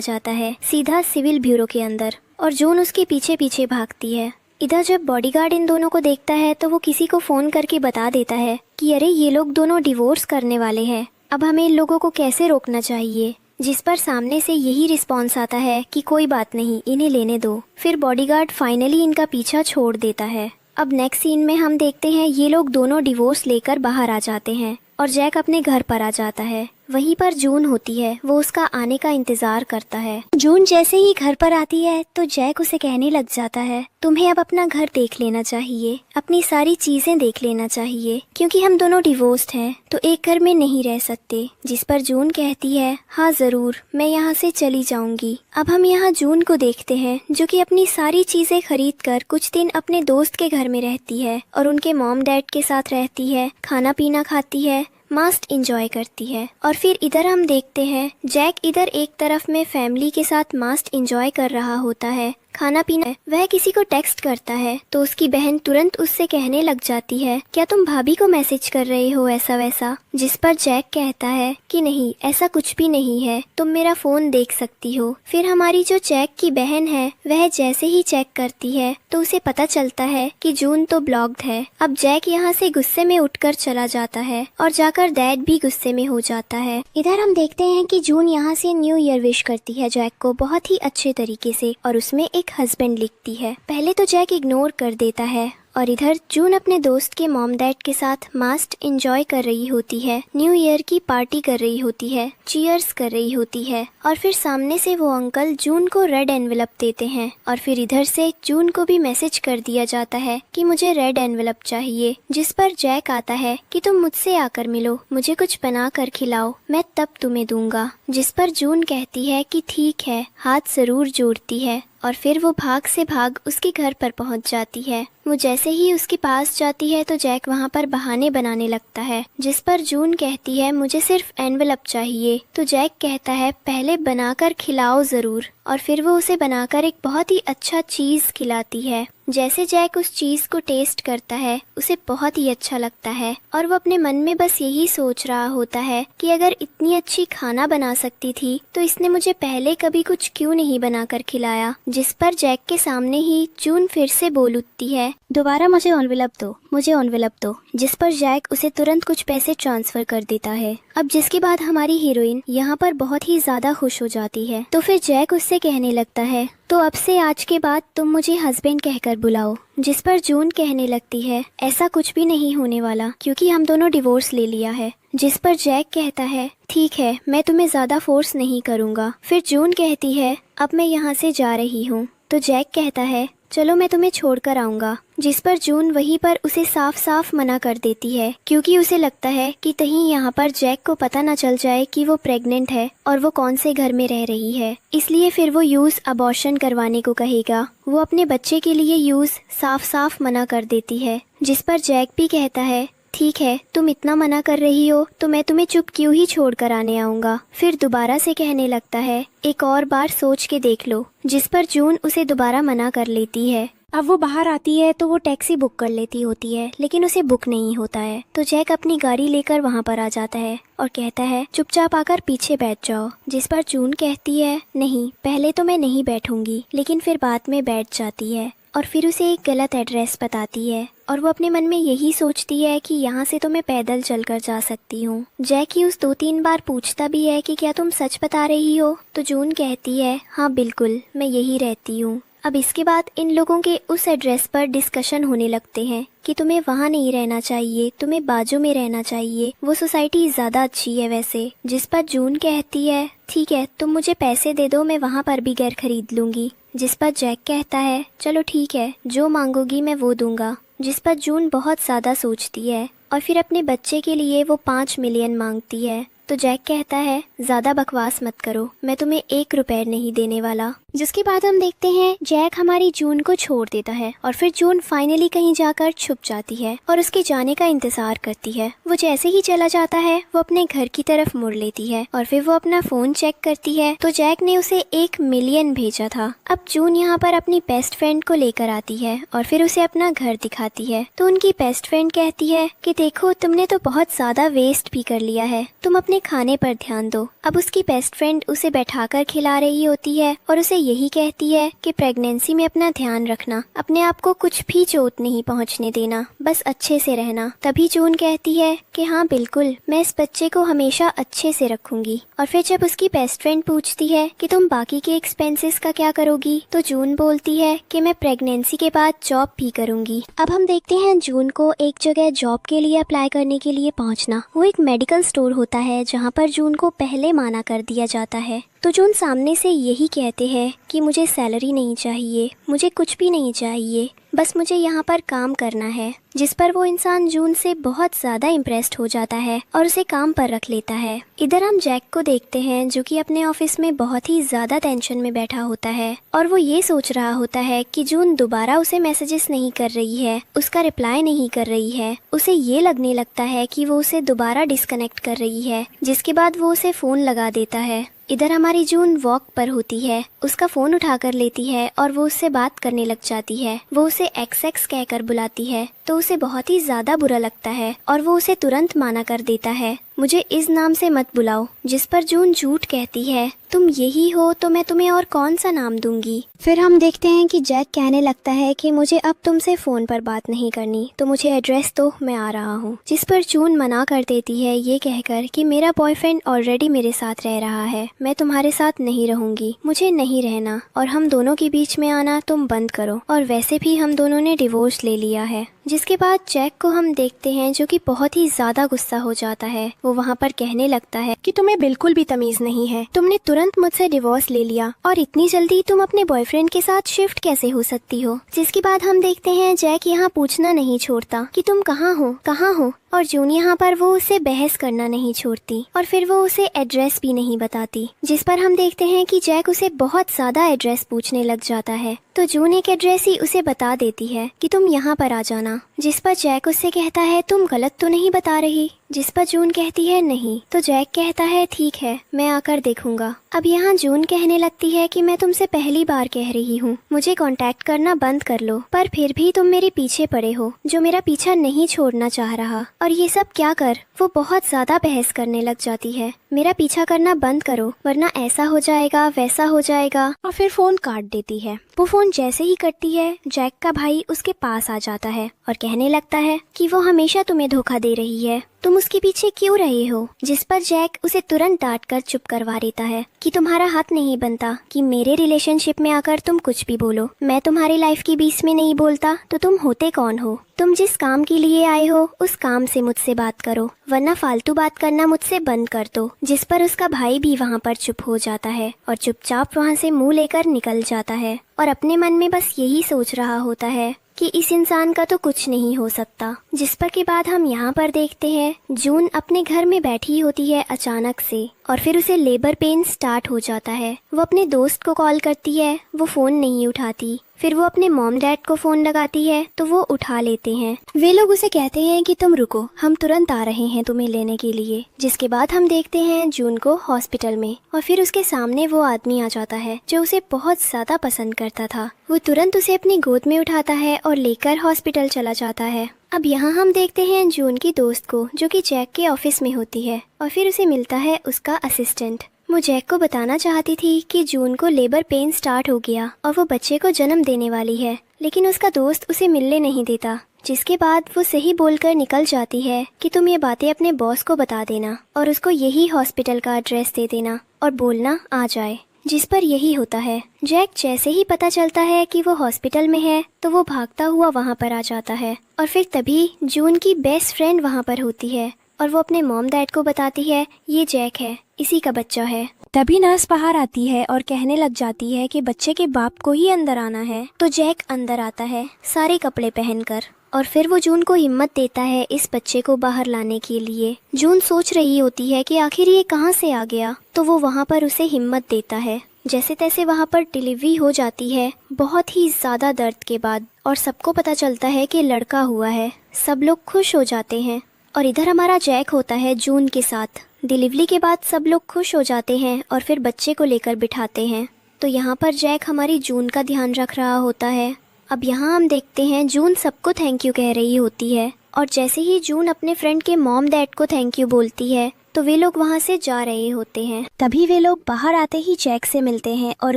जाता है सीधा सिविल ब्यूरो के अंदर और जून उसके पीछे पीछे भागती है। इधर जब बॉडीगार्ड इन दोनों को देखता है तो वो किसी को फोन करके बता देता है कि अरे ये लोग दोनों डिवोर्स करने वाले हैं, अब हमें इन लोगों को कैसे रोकना चाहिए। जिस पर सामने से यही रिस्पॉन्स आता है कि कोई बात नहीं, इन्हें लेने दो। फिर बॉडीगार्ड फाइनली इनका पीछा छोड़ देता है। अब नेक्स्ट सीन में हम देखते हैं ये लोग दोनों डिवोर्स लेकर बाहर आ जाते हैं और जैक अपने घर पर आ जाता है। वहीं पर जून होती है, वो उसका आने का इंतजार करता है। जून जैसे ही घर पर आती है तो जैक उसे कहने लग जाता है तुम्हें अब अपना घर देख लेना चाहिए, अपनी सारी चीजें देख लेना चाहिए, क्योंकि हम दोनों डिवोर्स्ड हैं तो एक घर में नहीं रह सकते। जिस पर जून कहती है हाँ जरूर, मैं यहाँ से चली जाऊंगी। अब हम यहाँ जून को देखते हैं जो कि अपनी सारी चीजें खरीद कर कुछ दिन अपने दोस्त के घर में रहती है और उनके मॉम डैड के साथ रहती है, खाना पीना खाती है, मस्त इंजॉय करती है। और फिर इधर हम देखते हैं जैक इधर एक तरफ में फैमिली के साथ मस्त इंजॉय कर रहा होता है, खाना पीना। वह किसी को टेक्स्ट करता है तो उसकी बहन तुरंत उससे कहने लग जाती है क्या तुम भाभी को मैसेज कर रहे हो ऐसा वैसा। जिस पर जैक कहता है कि नहीं, ऐसा कुछ भी नहीं है, तुम मेरा फोन देख सकती हो। फिर हमारी जो जैक की बहन है वह जैसे ही चेक करती है तो उसे पता चलता है कि जून तो ब्लॉक्ड है। अब जैक यहाँ से गुस्से में उठकर चला जाता है और जाकर डैड भी गुस्से में हो जाता है। इधर हम देखते हैं कि जून यहाँ से न्यू ईयर विश करती है जैक को बहुत ही अच्छे तरीके से और उसमें एक हस्बैंड लिखती है। पहले तो जैक इग्नोर कर देता है और इधर जून अपने दोस्त के मॉम डैड के साथ मस्त एंजॉय कर रही होती है, न्यू ईयर की पार्टी कर रही होती है, चीयर्स कर रही होती है। और फिर सामने से वो अंकल जून को रेड एनवेलप देते हैं और फिर इधर से जून को भी मैसेज कर दिया जाता है कि मुझे रेड एनवेलप चाहिए। जिस पर जैक आता है कि तुम मुझसे आकर मिलो, मुझे कुछ बना कर खिलाओ, मैं तब तुम्हें दूंगा। जिस पर जून कहती है कि ठीक है, हाथ जरूर जोड़ती है और फिर वो भाग से भाग उसके घर पर पहुंच जाती है। वो जैसे ही उसके पास जाती है तो जैक वहाँ पर बहाने बनाने लगता है। जिस पर जून कहती है मुझे सिर्फ एनवेलप चाहिए, तो जैक कहता है पहले बनाकर खिलाओ जरूर। और फिर वो उसे बनाकर एक बहुत ही अच्छा चीज खिलाती है। जैसे जैक उस चीज को टेस्ट करता है उसे बहुत ही अच्छा लगता है और वो अपने मन में बस यही सोच रहा होता है कि अगर इतनी अच्छी खाना बना सकती थी तो इसने मुझे पहले कभी कुछ क्यों नहीं बनाकर खिलाया। जिस पर जैक के सामने ही जून फिर से बोल उठती है दोबारा मुझे एनवेलप दो, मुझे एनवेलप दो। जिस पर जैक उसे तुरंत कुछ पैसे ट्रांसफर कर देता है। अब जिसके बाद हमारी हीरोइन यहाँ पर बहुत ही ज्यादा खुश हो जाती है तो फिर जैक उससे कहने लगता है तो अब से आज के बाद तुम मुझे हस्बैंड कहकर बुलाओ। जिस पर जून कहने लगती है ऐसा कुछ भी नहीं होने वाला क्योंकि हम दोनों डिवोर्स ले लिया है। जिस पर जैक कहता है ठीक है, मैं तुम्हें ज्यादा फोर्स नहीं करूँगा। फिर जून कहती है अब मैं यहाँ से जा रही हूँ, तो जैक कहता है चलो मैं तुम्हें छोड़कर आऊंगा। जिस पर जून वहीं पर उसे साफ साफ मना कर देती है क्योंकि उसे लगता है कि कहीं यहाँ पर जैक को पता न चल जाए कि वो प्रेग्नेंट है और वो कौन से घर में रह रही है, इसलिए फिर वो यूज अबॉर्शन करवाने को कहेगा। वो अपने बच्चे के लिए यूज साफ साफ मना कर देती है। जिस पर जैक भी कहता है ठीक है, तुम इतना मना कर रही हो तो मैं तुम्हें चुप क्यों ही छोड़ कर आने आऊंगा। फिर दोबारा से कहने लगता है एक और बार सोच के देख लो। जिस पर जून उसे दोबारा मना कर लेती है। अब वो बाहर आती है तो वो टैक्सी बुक कर लेती होती है लेकिन उसे बुक नहीं होता है, तो जैक अपनी गाड़ी लेकर वहाँ पर आ जाता है और कहता है चुपचाप आकर पीछे बैठ जाओ। जिस पर जून कहती है नहीं, पहले तो मैं नहीं बैठूंगी, लेकिन फिर बाद में बैठ जाती है और फिर उसे एक गलत एड्रेस बताती है और वो अपने मन में यही सोचती है कि यहाँ से तो मैं पैदल चलकर जा सकती हूँ। जैक यूज 2-3 बार पूछता भी है कि क्या तुम सच बता रही हो, तो जून कहती है हाँ बिल्कुल, मैं यही रहती हूँ। अब इसके बाद इन लोगों के उस एड्रेस पर डिस्कशन होने लगते हैं कि तुम्हें वहाँ नहीं रहना चाहिए, तुम्हें बाजू में रहना चाहिए, वो सोसाइटी ज़्यादा अच्छी है वैसे। जिस पर जून कहती है ठीक है तुम मुझे पैसे दे दो, मैं वहाँ पर भी घर खरीद लूँगी। जिस पर जैक कहता है चलो ठीक है जो मांगोगी मैं वो दूंगा। जिस पर जून बहुत ज़्यादा सोचती है और फिर अपने बच्चे के लिए वो 5 मिलियन मांगती है। तो जैक कहता है ज़्यादा बकवास मत करो, मैं तुम्हें 1 रुपए नहीं देने वाला। जिसके बाद हम देखते हैं जैक हमारी जून को छोड़ देता है और फिर जून फाइनली कहीं जाकर छुप जाती है और उसके जाने का इंतजार करती है। वो जैसे ही चला जाता है वो अपने घर की तरफ मुड़ लेती है और फिर वो अपना फोन चेक करती है तो जैक ने उसे 1 मिलियन भेजा था। अब जून यहाँ पर अपनी बेस्ट फ्रेंड को लेकर आती है और फिर उसे अपना घर दिखाती है। तो उनकी बेस्ट फ्रेंड कहती है कि देखो तुमने तो बहुत ज्यादा वेस्ट भी कर लिया है, तुम अपने खाने पर ध्यान दो। अब उसकी बेस्ट फ्रेंड उसे बैठाकर खिला रही होती है और उसे यही कहती है कि प्रेगनेंसी में अपना ध्यान रखना, अपने आप को कुछ भी चोट नहीं पहुंचने देना, बस अच्छे से रहना। तभी जून कहती है कि हाँ बिल्कुल मैं इस बच्चे को हमेशा अच्छे से रखूंगी। और फिर जब उसकी बेस्ट फ्रेंड पूछती है कि तुम बाकी के एक्सपेंसेस का क्या करोगी तो जून बोलती है कि मैं प्रेगनेंसी के बाद जॉब भी करूंगी। अब हम देखते हैं जून को एक जगह जॉब के लिए अप्लाई करने के लिए पहुंचना। वो एक मेडिकल स्टोर होता है जहाँ पर जून को पहले माना कर दिया जाता है। तो जून सामने से यही कहते हैं कि मुझे सैलरी नहीं चाहिए, मुझे कुछ भी नहीं चाहिए, बस मुझे यहाँ पर काम करना है। जिस पर वो इंसान जून से बहुत ज़्यादा इम्प्रेस्ड हो जाता है और उसे काम पर रख लेता है। इधर हम जैक को देखते हैं जो कि अपने ऑफिस में बहुत ही ज़्यादा टेंशन में बैठा होता है और वो ये सोच रहा होता है कि जून दोबारा उसे मैसेजेस नहीं कर रही है, उसका रिप्लाई नहीं कर रही है। उसे ये लगने लगता है कि वो उसे दोबारा डिस्कनेक्ट कर रही है, जिसके बाद वो उसे फ़ोन लगा देता है। इधर हमारी जून वॉक पर होती है, उसका फोन उठाकर लेती है और वो उससे बात करने लग जाती है। वो उसे एक्स कहकर बुलाती है तो उसे बहुत ही ज्यादा बुरा लगता है और वो उसे तुरंत माना कर देता है, मुझे इस नाम से मत बुलाओ। जिस पर जून झूठ कहती है, तुम यही हो तो मैं तुम्हें और कौन सा नाम दूंगी। फिर हम देखते हैं कि जैक कहने लगता है कि मुझे अब तुमसे फोन पर बात नहीं करनी, तो मुझे एड्रेस दो, मैं आ रहा हूँ। जिस पर जून मना कर देती है ये कहकर कि मेरा बॉयफ्रेंड ऑलरेडी मेरे साथ रह रहा है, मैं तुम्हारे साथ नहीं रहूंगी, मुझे नहीं रहना और हम दोनों के बीच में आना तुम बंद करो, और वैसे भी हम दोनों ने डिवोर्स ले लिया है। जिसके बाद जैक को हम देखते हैं जो कि बहुत ही ज्यादा गुस्सा हो जाता है। वो वहाँ पर कहने लगता है कि तुम्हें बिल्कुल भी तमीज नहीं है, तुमने तुरंत मुझसे डिवोर्स ले लिया और इतनी जल्दी तुम अपने बॉयफ्रेंड के साथ शिफ्ट कैसे हो सकती हो। जिसके बाद हम देखते हैं जैक यहाँ पूछना नहीं छोड़ता कि तुम कहाँ हो, और जून यहाँ पर वो उसे बहस करना नहीं छोड़ती और फिर वो उसे एड्रेस भी नहीं बताती। जिस पर हम देखते हैं कि जैक उसे बहुत ज्यादा एड्रेस पूछने लग जाता है तो जून एक एड्रेस ही उसे बता देती है कि तुम यहाँ पर आ जाना। जिस पर जैक उससे कहता है तुम गलत तो नहीं बता रही। जिस पर जून कहती है नहीं, तो जैक कहता है ठीक है मैं आकर देखूंगा। अब यहाँ जून कहने लगती है कि मैं तुमसे पहली बार कह रही हूँ मुझे कांटेक्ट करना बंद कर लो, पर फिर भी तुम मेरे पीछे पड़े हो जो मेरा पीछा नहीं छोड़ना चाह रहा, और ये सब क्या कर। वो बहुत ज्यादा बहस करने लग जाती है, मेरा पीछा करना बंद करो वरना ऐसा हो जाएगा वैसा हो जाएगा, और फिर फोन काट देती है। वो फोन जैसे ही कटती है जैक का भाई उसके पास आ जाता है और कहने लगता है कि वो हमेशा तुम्हें धोखा दे रही है, तुम उसके पीछे क्यों रहे हो। जिस पर जैक उसे तुरंत डांट कर चुप करवा देता है कि तुम्हारा हाथ नहीं बनता कि मेरे रिलेशनशिप में आकर तुम कुछ भी बोलो, मैं तुम्हारी लाइफ के बीच में नहीं बोलता तो तुम होते कौन हो। तुम जिस काम के लिए आए हो उस काम से मुझसे बात करो वरना फालतू बात करना मुझसे बंद कर दो। जिस पर उसका भाई भी वहाँ पर चुप हो जाता है और चुपचाप वहाँ से मुंह लेकर निकल जाता है और अपने मन में बस यही सोच रहा होता है कि इस इंसान का तो कुछ नहीं हो सकता। जिस पर के बाद हम यहाँ पर देखते हैं जून अपने घर में बैठी होती है अचानक से और फिर उसे लेबर पेन स्टार्ट हो जाता है। वो अपने दोस्त को कॉल करती है, वो फोन नहीं उठाती। फिर वो अपने मॉम डैड को फोन लगाती है तो वो उठा लेते हैं। वे लोग उसे कहते हैं कि तुम रुको, हम तुरंत आ रहे हैं तुम्हें लेने के लिए। जिसके बाद हम देखते हैं जून को हॉस्पिटल में और फिर उसके सामने वो आदमी आ जाता है जो उसे बहुत ज्यादा पसंद करता था। वो तुरंत उसे अपनी गोद में उठाता है और लेकर हॉस्पिटल चला जाता है। अब यहाँ हम देखते हैं जून की दोस्त को जो कि जैक के ऑफिस में होती है और फिर उसे मिलता है उसका असिस्टेंट। वो जैक को बताना चाहती थी कि जून को लेबर पेन स्टार्ट हो गया और वो बच्चे को जन्म देने वाली है, लेकिन उसका दोस्त उसे मिलने नहीं देता। जिसके बाद वो सही बोलकर निकल जाती है कि तुम ये बातें अपने बॉस को बता देना और उसको यही हॉस्पिटल का एड्रेस दे देना और बोलना आ जाए। जिस पर यही होता है। जैक जैसे ही पता चलता है कि वो हॉस्पिटल में है तो वो भागता हुआ वहाँ पर आ जाता है और फिर तभी जून की बेस्ट फ्रेंड वहाँ पर होती है और वो अपने मॉम डैड को बताती है ये जैक है, इसी का बच्चा है। तभी नर्स बाहर आती है और कहने लग जाती है कि बच्चे के बाप को ही अंदर आना है। तो जैक अंदर आता है सारे कपड़े पहनकर और फिर वो जून को हिम्मत देता है इस बच्चे को बाहर लाने के लिए। जून सोच रही होती है कि आखिर ये कहाँ से आ गया, तो वो वहाँ पर उसे हिम्मत देता है। जैसे तैसे वहाँ पर डिलीवरी हो जाती है बहुत ही ज्यादा दर्द के बाद और सबको पता चलता है कि लड़का हुआ है। सब लोग खुश हो जाते हैं और इधर हमारा जैक होता है जून के साथ। डिलीवरी के बाद सब लोग खुश हो जाते हैं और फिर बच्चे को लेकर बिठाते हैं। तो यहाँ पर जैक हमारी जून का ध्यान रख रहा होता है। अब यहाँ हम देखते हैं जून सबको थैंक यू कह रही होती है और जैसे ही जून अपने फ्रेंड के मॉम डैड को थैंक यू बोलती है तो वे लोग वहाँ से जा रहे होते हैं। तभी वे लोग बाहर आते ही जैक से मिलते हैं और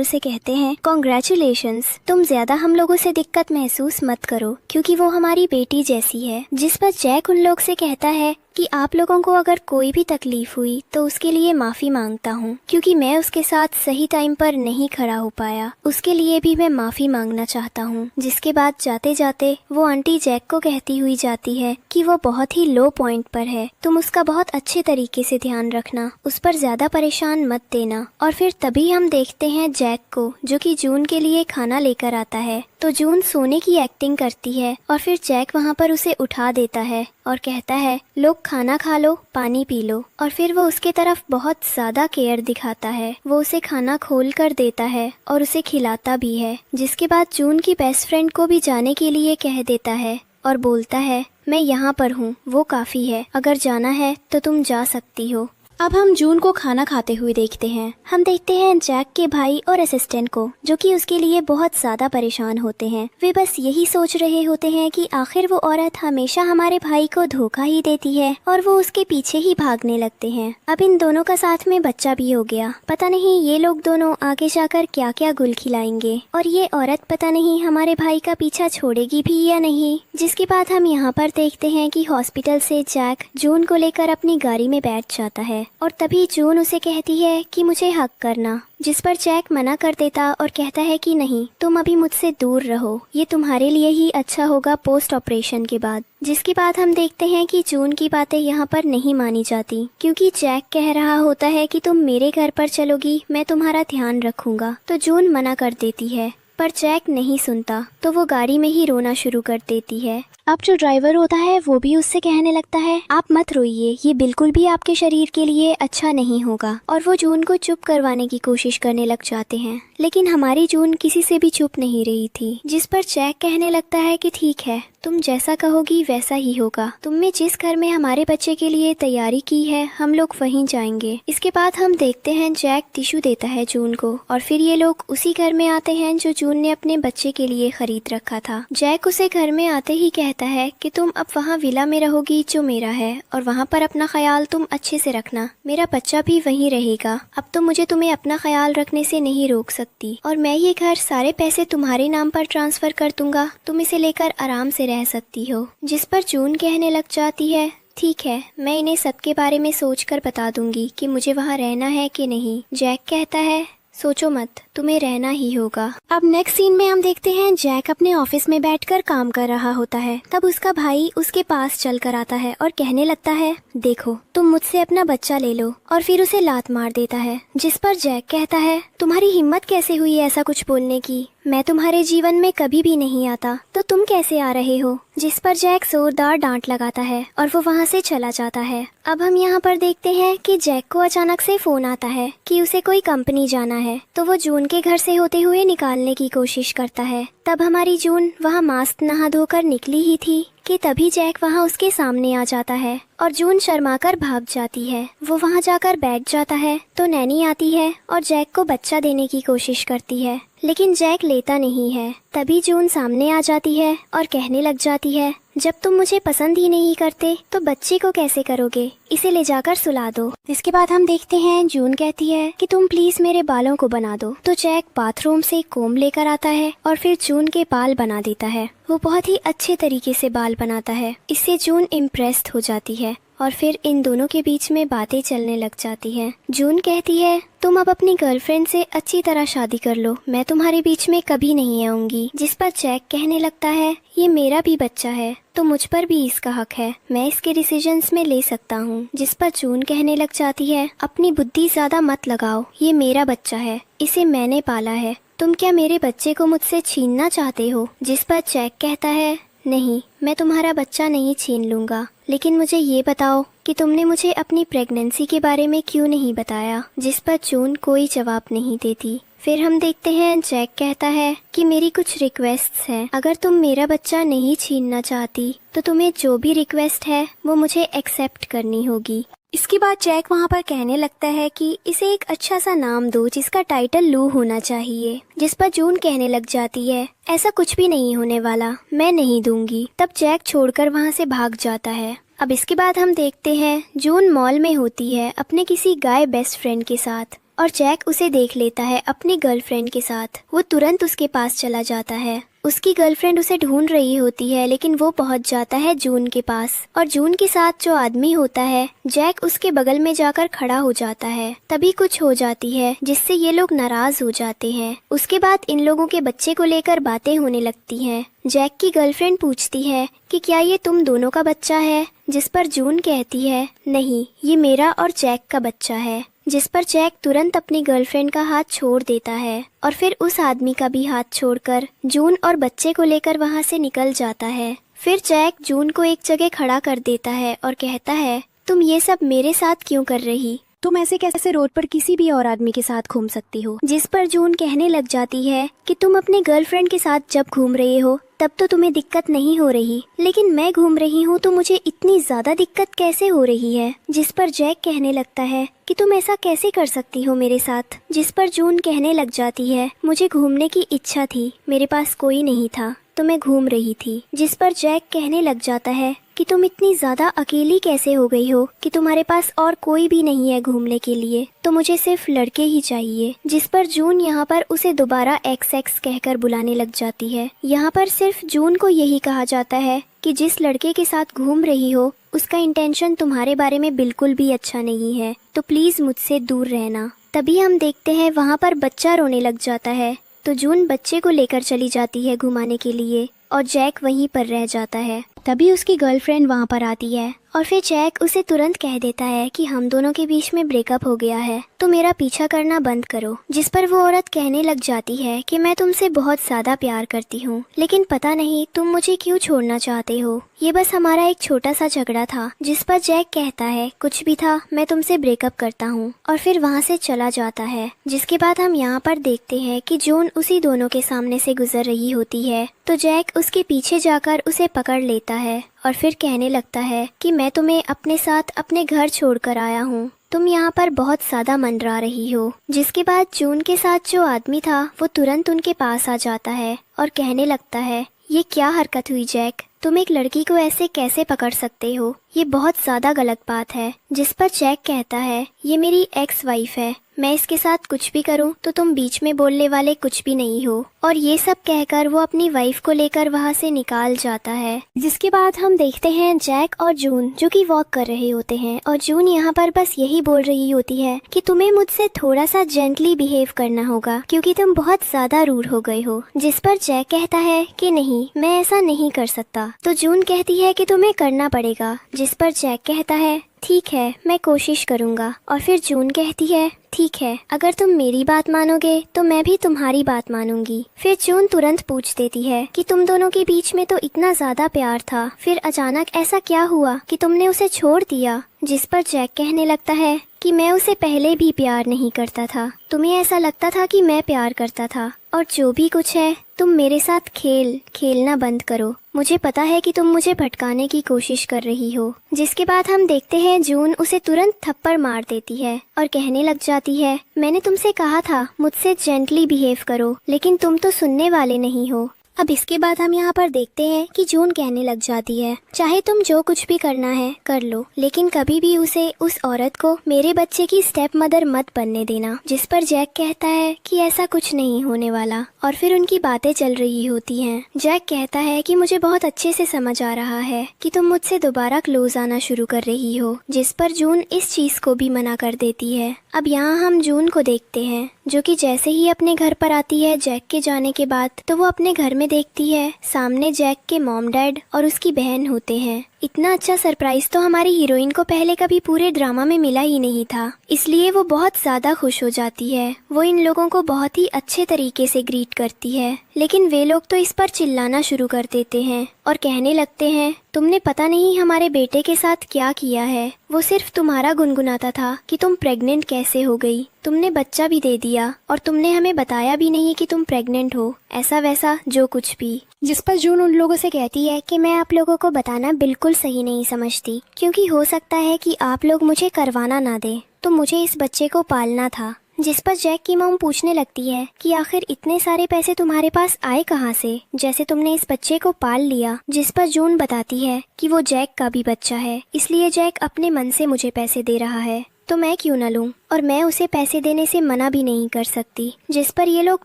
उसे कहते हैं कॉन्ग्रेचुलेशंस, तुम ज्यादा हम लोगों से दिक्कत महसूस मत करो क्योंकि वो हमारी बेटी जैसी है। जिस पर जैक उन लोग से कहता है कि आप लोगों को अगर कोई भी तकलीफ हुई तो उसके लिए माफी मांगता हूँ क्योंकि मैं उसके साथ सही टाइम पर नहीं खड़ा हो पाया, उसके लिए भी मैं माफी मांगना चाहता हूँ। जिसके बाद जाते जाते वो आंटी जैक को कहती हुई जाती है कि वो बहुत ही लो पॉइंट पर है, तुम उसका बहुत अच्छे तरीके से ध्यान रखना, उस पर ज्यादा परेशान मत देना। और फिर तभी हम देखते हैं जैक को जो कि जून के लिए खाना लेकर आता है। तो जून सोने की एक्टिंग करती है और फिर जैक वहाँ पर उसे उठा देता है और कहता है लोग खाना खा लो, पानी पी लो। और फिर वो उसके तरफ बहुत ज्यादा केयर दिखाता है, वो उसे खाना खोल कर देता है और उसे खिलाता भी है। जिसके बाद जून की बेस्ट फ्रेंड को भी जाने के लिए कह देता है और बोलता है मैं यहाँ पर हूँ, वो काफी है, अगर जाना है तो तुम जा सकती हो। अब हम जून को खाना खाते हुए देखते हैं। हम देखते हैं जैक के भाई और असिस्टेंट को जो कि उसके लिए बहुत ज्यादा परेशान होते हैं। वे बस यही सोच रहे होते हैं कि आखिर वो औरत हमेशा हमारे भाई को धोखा ही देती है और वो उसके पीछे ही भागने लगते हैं। अब इन दोनों का साथ में बच्चा भी हो गया। पता नहीं ये लोग दोनों आगे जाकर क्या क्या गुल खिलाएंगे और ये औरत पता नहीं हमारे भाई का पीछा छोड़ेगी भी या नहीं। जिसके बाद हम यहाँ पर देखते हैं कि हॉस्पिटल से जैक जून को लेकर अपनी गाड़ी में बैठ जाता है और तभी जून उसे कहती है कि मुझे हक करना। जिस पर जैक मना कर देता और कहता है कि नहीं, तुम अभी मुझसे दूर रहो, ये तुम्हारे लिए ही अच्छा होगा पोस्ट ऑपरेशन के बाद। जिसके बाद हम देखते हैं कि जून की बातें यहाँ पर नहीं मानी जाती क्योंकि जैक कह रहा होता है कि तुम मेरे घर पर चलोगी, मैं तुम्हारा ध्यान रखूंगा। तो जून मना कर देती है पर जैक नहीं सुनता तो वो गाड़ी में ही रोना शुरू कर देती है। अब जो ड्राइवर होता है वो भी उससे कहने लगता है आप मत रोइए, ये बिल्कुल भी आपके शरीर के लिए अच्छा नहीं होगा। और वो जून को चुप करवाने की कोशिश करने लग जाते हैं लेकिन हमारी जून किसी से भी चुप नहीं रही थी। जिस पर जैक कहने लगता है कि ठीक है, तुम जैसा कहोगी वैसा ही होगा, तुमने जिस घर में हमारे बच्चे के लिए तैयारी की है हम लोग वहीं जाएंगे। इसके बाद हम देखते हैं जैक टिश्यू देता है जून को और फिर ये लोग उसी घर में आते हैं जो जून ने अपने बच्चे के लिए खरीद रखा था। जैक उसे घर में आते ही कहता है कि तुम अब वहाँ विला में रहोगी जो मेरा है और वहाँ पर अपना ख्याल तुम अच्छे से रखना, मेरा बच्चा भी वहीं रहेगा। अब तो मुझे तुम्हें अपना ख्याल रखने से नहीं रोक सकती और मैं ये घर सारे पैसे तुम्हारे नाम पर ट्रांसफर कर दूंगा, तुम इसे लेकर आराम से रह सकती हो। जिस पर जून कहने लग जाती है ठीक है, मैं इन्हें सबके बारे में सोचकर बता दूंगी कि मुझे वहाँ रहना है कि नहीं। जैक कहता है सोचो मत, तुम्हें रहना ही होगा। अब नेक्स्ट सीन में हम देखते हैं जैक अपने ऑफिस में बैठकर काम कर रहा होता है। तब उसका भाई उसके पास चल कर आता है और कहने लगता है देखो तुम मुझसे अपना बच्चा ले लो, और फिर उसे लात मार देता है। जिस पर जैक कहता है तुम्हारी हिम्मत कैसे हुई ऐसा कुछ बोलने की, मैं तुम्हारे जीवन में कभी भी नहीं आता तो तुम कैसे आ रहे हो। जिस पर जैक जोरदार डांट लगाता है और वो वहाँ से चला जाता है। अब हम यहाँ पर देखते हैं कि जैक को अचानक से फोन आता है कि उसे कोई कंपनी जाना है, तो वो जून के घर से होते हुए निकालने की कोशिश करता है। तब हमारी जून वहाँ मास्क नहा धोकर निकली ही थी कि तभी जैक वहाँ उसके सामने आ जाता है और जून शर्माकर भाग जाती है। वो वहाँ जाकर बैठ जाता है तो नैनी आती है और जैक को बच्चा देने की कोशिश करती है लेकिन जैक लेता नहीं है। तभी जून सामने आ जाती है और कहने लग जाती है जब तुम मुझे पसंद ही नहीं करते तो बच्चे को कैसे करोगे, इसे ले जाकर सुला दो। इसके बाद हम देखते हैं जून कहती है कि तुम प्लीज मेरे बालों को बना दो। तो जैक बाथरूम से कोम लेकर आता है और फिर जून के बाल बना देता है। वो बहुत ही अच्छे तरीके से बाल बनाता है, इससे जून इम्प्रेस्ड हो जाती है और फिर इन दोनों के बीच में बातें चलने लग जाती हैं। जून कहती है तुम अब अपनी गर्लफ्रेंड से अच्छी तरह शादी कर लो, मैं तुम्हारे बीच में कभी नहीं आऊंगी। जिस पर जैक कहने लगता है ये मेरा भी बच्चा है तो मुझ पर भी इसका हक है, मैं इसके डिसीजंस में ले सकता हूँ। जिस पर जून कहने लग जाती है अपनी बुद्धि ज्यादा मत लगाओ, ये मेरा बच्चा है, इसे मैंने पाला है, तुम क्या मेरे बच्चे को मुझसे छीनना चाहते हो। जिस पर जैक कहता है नहीं, मैं तुम्हारा बच्चा नहीं छीन लूंगा, लेकिन मुझे ये बताओ कि तुमने मुझे अपनी प्रेगनेंसी के बारे में क्यों नहीं बताया। जिस पर जून कोई जवाब नहीं देती। फिर हम देखते हैं जैक कहता है कि मेरी कुछ रिक्वेस्ट्स हैं, अगर तुम मेरा बच्चा नहीं छीनना चाहती तो तुम्हें जो भी रिक्वेस्ट है वो मुझे एक्सेप्ट करनी होगी। इसके बाद जैक वहाँ पर कहने लगता है कि इसे एक अच्छा सा नाम दो जिसका टाइटल लू होना चाहिए। जिस पर जून कहने लग जाती है ऐसा कुछ भी नहीं होने वाला, मैं नहीं दूंगी। तब जैक छोड़कर वहाँ से भाग जाता है। अब इसके बाद हम देखते हैं जून मॉल में होती है अपने किसी गाय बेस्ट फ्रेंड के साथ और जैक उसे देख लेता है अपनी गर्लफ्रेंड के साथ। वो तुरंत उसके पास चला जाता है। उसकी गर्लफ्रेंड उसे ढूंढ रही होती है लेकिन वो पहुंच जाता है जून के पास और जून के साथ जो आदमी होता है जैक उसके बगल में जाकर खड़ा हो जाता है। तभी कुछ हो जाती है जिससे ये लोग नाराज हो जाते हैं। उसके बाद इन लोगों के बच्चे को लेकर बातें होने लगती हैं। जैक की गर्लफ्रेंड पूछती है कि क्या ये तुम दोनों का बच्चा है। जिस पर जून कहती है नहीं, ये मेरा और जैक का बच्चा है। जिस पर जैक तुरंत अपनी गर्लफ्रेंड का हाथ छोड़ देता है और फिर उस आदमी का भी हाथ छोड़कर जून और बच्चे को लेकर वहाँ से निकल जाता है। फिर जैक जून को एक जगह खड़ा कर देता है और कहता है तुम ये सब मेरे साथ क्यों कर रही, तुम ऐसे कैसे रोड पर किसी भी और आदमी के साथ घूम सकती हो। जिस पर जून कहने लग जाती है कि तुम अपने गर्लफ्रेंड के साथ जब घूम रहे हो तब तो तुम्हें दिक्कत नहीं हो रही, लेकिन मैं घूम रही हूँ तो मुझे इतनी ज्यादा दिक्कत कैसे हो रही है। जिस पर जैक कहने लगता है कि तुम ऐसा कैसे कर सकती हो मेरे साथ। जिस पर जून कहने लग जाती है मुझे घूमने की इच्छा थी, मेरे पास कोई नहीं था तो मैं घूम रही थी। जिस पर जैक कहने लग जाता है कि तुम इतनी ज्यादा अकेली कैसे हो गई हो कि तुम्हारे पास और कोई भी नहीं है घूमने के लिए, तो मुझे सिर्फ लड़के ही चाहिए। जिस पर जून यहाँ पर उसे दोबारा एक्स एक्स कहकर बुलाने लग जाती है। यहाँ पर सिर्फ जून को यही कहा जाता है कि जिस लड़के के साथ घूम रही हो उसका इंटेंशन तुम्हारे बारे में बिल्कुल भी अच्छा नहीं है, तो प्लीज मुझसे दूर रहना। तभी हम देखते हैं वहाँ पर बच्चा रोने लग जाता है तो जून बच्चे को लेकर चली जाती है घुमाने के लिए और जैक वहीं पर रह जाता है। तभी उसकी गर्लफ्रेंड वहाँ पर आती है और फिर जैक उसे तुरंत कह देता है कि हम दोनों के बीच में ब्रेकअप हो गया है तो मेरा पीछा करना बंद करो। जिस पर वो औरत कहने लग जाती है कि मैं तुमसे बहुत ज्यादा प्यार करती हूँ, लेकिन पता नहीं तुम मुझे क्यों छोड़ना चाहते हो, ये बस हमारा एक छोटा सा झगड़ा था। जिस पर जैक कहता है कुछ भी था, मैं तुमसे ब्रेकअप करता हूँ और फिर वहाँ से चला जाता है। जिसके बाद हम यहाँ पर देखते हैं कि जून उसी दोनों के सामने से गुजर रही होती है तो जैक उसके पीछे जाकर उसे पकड़ लेता है और फिर कहने लगता है कि मैं तुम्हें अपने साथ अपने घर छोड़कर आया हूँ, तुम यहाँ पर बहुत ज्यादा मंडरा रही हो। जिसके बाद जून के साथ जो आदमी था वो तुरंत उनके पास आ जाता है और कहने लगता है ये क्या हरकत हुई जैक, तुम एक लड़की को ऐसे कैसे पकड़ सकते हो, ये बहुत ज्यादा गलत बात है। जिस पर जैक कहता है ये मेरी एक्स वाइफ है, मैं इसके साथ कुछ भी करूं तो तुम बीच में बोलने वाले कुछ भी नहीं हो। और ये सब कहकर वो अपनी वाइफ को लेकर वहाँ से निकाल जाता है। जिसके बाद हम देखते हैं जैक और जून जो कि वॉक कर रहे होते हैं और जून यहाँ पर बस यही बोल रही होती है कि तुम्हें मुझसे थोड़ा सा जेंटली बिहेव करना होगा क्योंकि तुम बहुत ज्यादा रूड हो गए हो। जिस पर जैक कहता है कि नहीं, मैं ऐसा नहीं कर सकता, तो जून कहती है कि तुम्हें करना पड़ेगा। जिस पर जैक कहता है ठीक है, मैं कोशिश करूँगा। और फिर जून कहती है ठीक है, अगर तुम मेरी बात मानोगे तो मैं भी तुम्हारी बात मानूंगी। फिर जून तुरंत पूछ देती है कि तुम दोनों के बीच में तो इतना ज्यादा प्यार था, फिर अचानक ऐसा क्या हुआ कि तुमने उसे छोड़ दिया। जिस पर जैक कहने लगता है कि मैं उसे पहले भी प्यार नहीं करता था, तुम्हें ऐसा लगता था कि मैं प्यार करता था, और जो भी कुछ है तुम मेरे साथ खेलना बंद करो, मुझे पता है कि तुम मुझे भटकाने की कोशिश कर रही हो। जिसके बाद हम देखते हैं जून उसे तुरंत थप्पड़ मार देती है और कहने लग जाती है मैंने तुमसे कहा था मुझसे जेंटली बिहेव करो, लेकिन तुम तो सुनने वाले नहीं हो। अब इसके बाद हम यहाँ पर देखते हैं कि जून कहने लग जाती है, चाहे तुम जो कुछ भी करना है कर लो, लेकिन कभी भी उस औरत को मेरे बच्चे की स्टेप मदर मत बनने देना। जिस पर जैक कहता है कि ऐसा कुछ नहीं होने वाला, और फिर उनकी बातें चल रही होती हैं। जैक कहता है कि मुझे बहुत अच्छे से समझ आ रहा है कि तुम मुझसे दोबारा क्लोज आना शुरू कर रही हो, जिस पर जून इस चीज को भी मना कर देती है। अब यहाँ हम जून को देखते हैं, जो कि जैसे ही अपने घर पर आती है जैक के जाने के बाद, तो वो अपने घर में देखती है सामने जैक के मॉम डैड और उसकी बहन होते हैं। इतना अच्छा सरप्राइज तो हमारी हीरोइन को पहले कभी पूरे ड्रामा में मिला ही नहीं था, इसलिए वो बहुत ज्यादा खुश हो जाती है। वो इन लोगों को बहुत ही अच्छे तरीके से ग्रीट करती है, लेकिन वे लोग तो इस पर चिल्लाना शुरू कर देते हैं और कहने लगते हैं, तुमने पता नहीं हमारे बेटे के साथ क्या किया है। वो सिर्फ तुम्हारा गुनगुनाता था कि तुम प्रेग्नेंट कैसे हो गई, तुमने बच्चा भी दे दिया और तुमने हमें बताया भी नहीं कि तुम प्रेग्नेंट हो, ऐसा वैसा जो कुछ भी। जिस पर जून उन लोगों से कहती है कि मैं आप लोगों को बताना बिल्कुल सही नहीं समझती, क्योंकि हो सकता है कि आप लोग मुझे करवाना ना दे, तो मुझे इस बच्चे को पालना था। जिस पर जैक की मॉम पूछने लगती है कि आखिर इतने सारे पैसे तुम्हारे पास आए कहाँ से, जैसे तुमने इस बच्चे को पाल लिया। जिस पर जून बताती है कि वो जैक का भी बच्चा है, इसलिए जैक अपने मन से मुझे पैसे दे रहा है, तो मैं क्यों न लूं, और मैं उसे पैसे देने से मना भी नहीं कर सकती। जिस पर ये लोग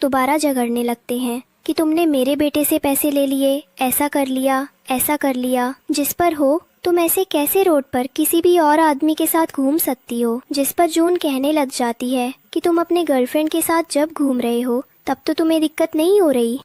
दोबारा झगड़ने लगते हैं कि तुमने मेरे बेटे से पैसे ले लिए, ऐसा कर लिया, ऐसा कर लिया। जिस पर हो तुम ऐसे कैसे रोड पर किसी भी और आदमी के साथ घूम सकती हो। जिस पर जून कहने लग जाती है कि तुम अपने गर्लफ्रेंड के साथ जब घूम रहे हो तब तो तुम्हें दिक्कत नहीं हो रही।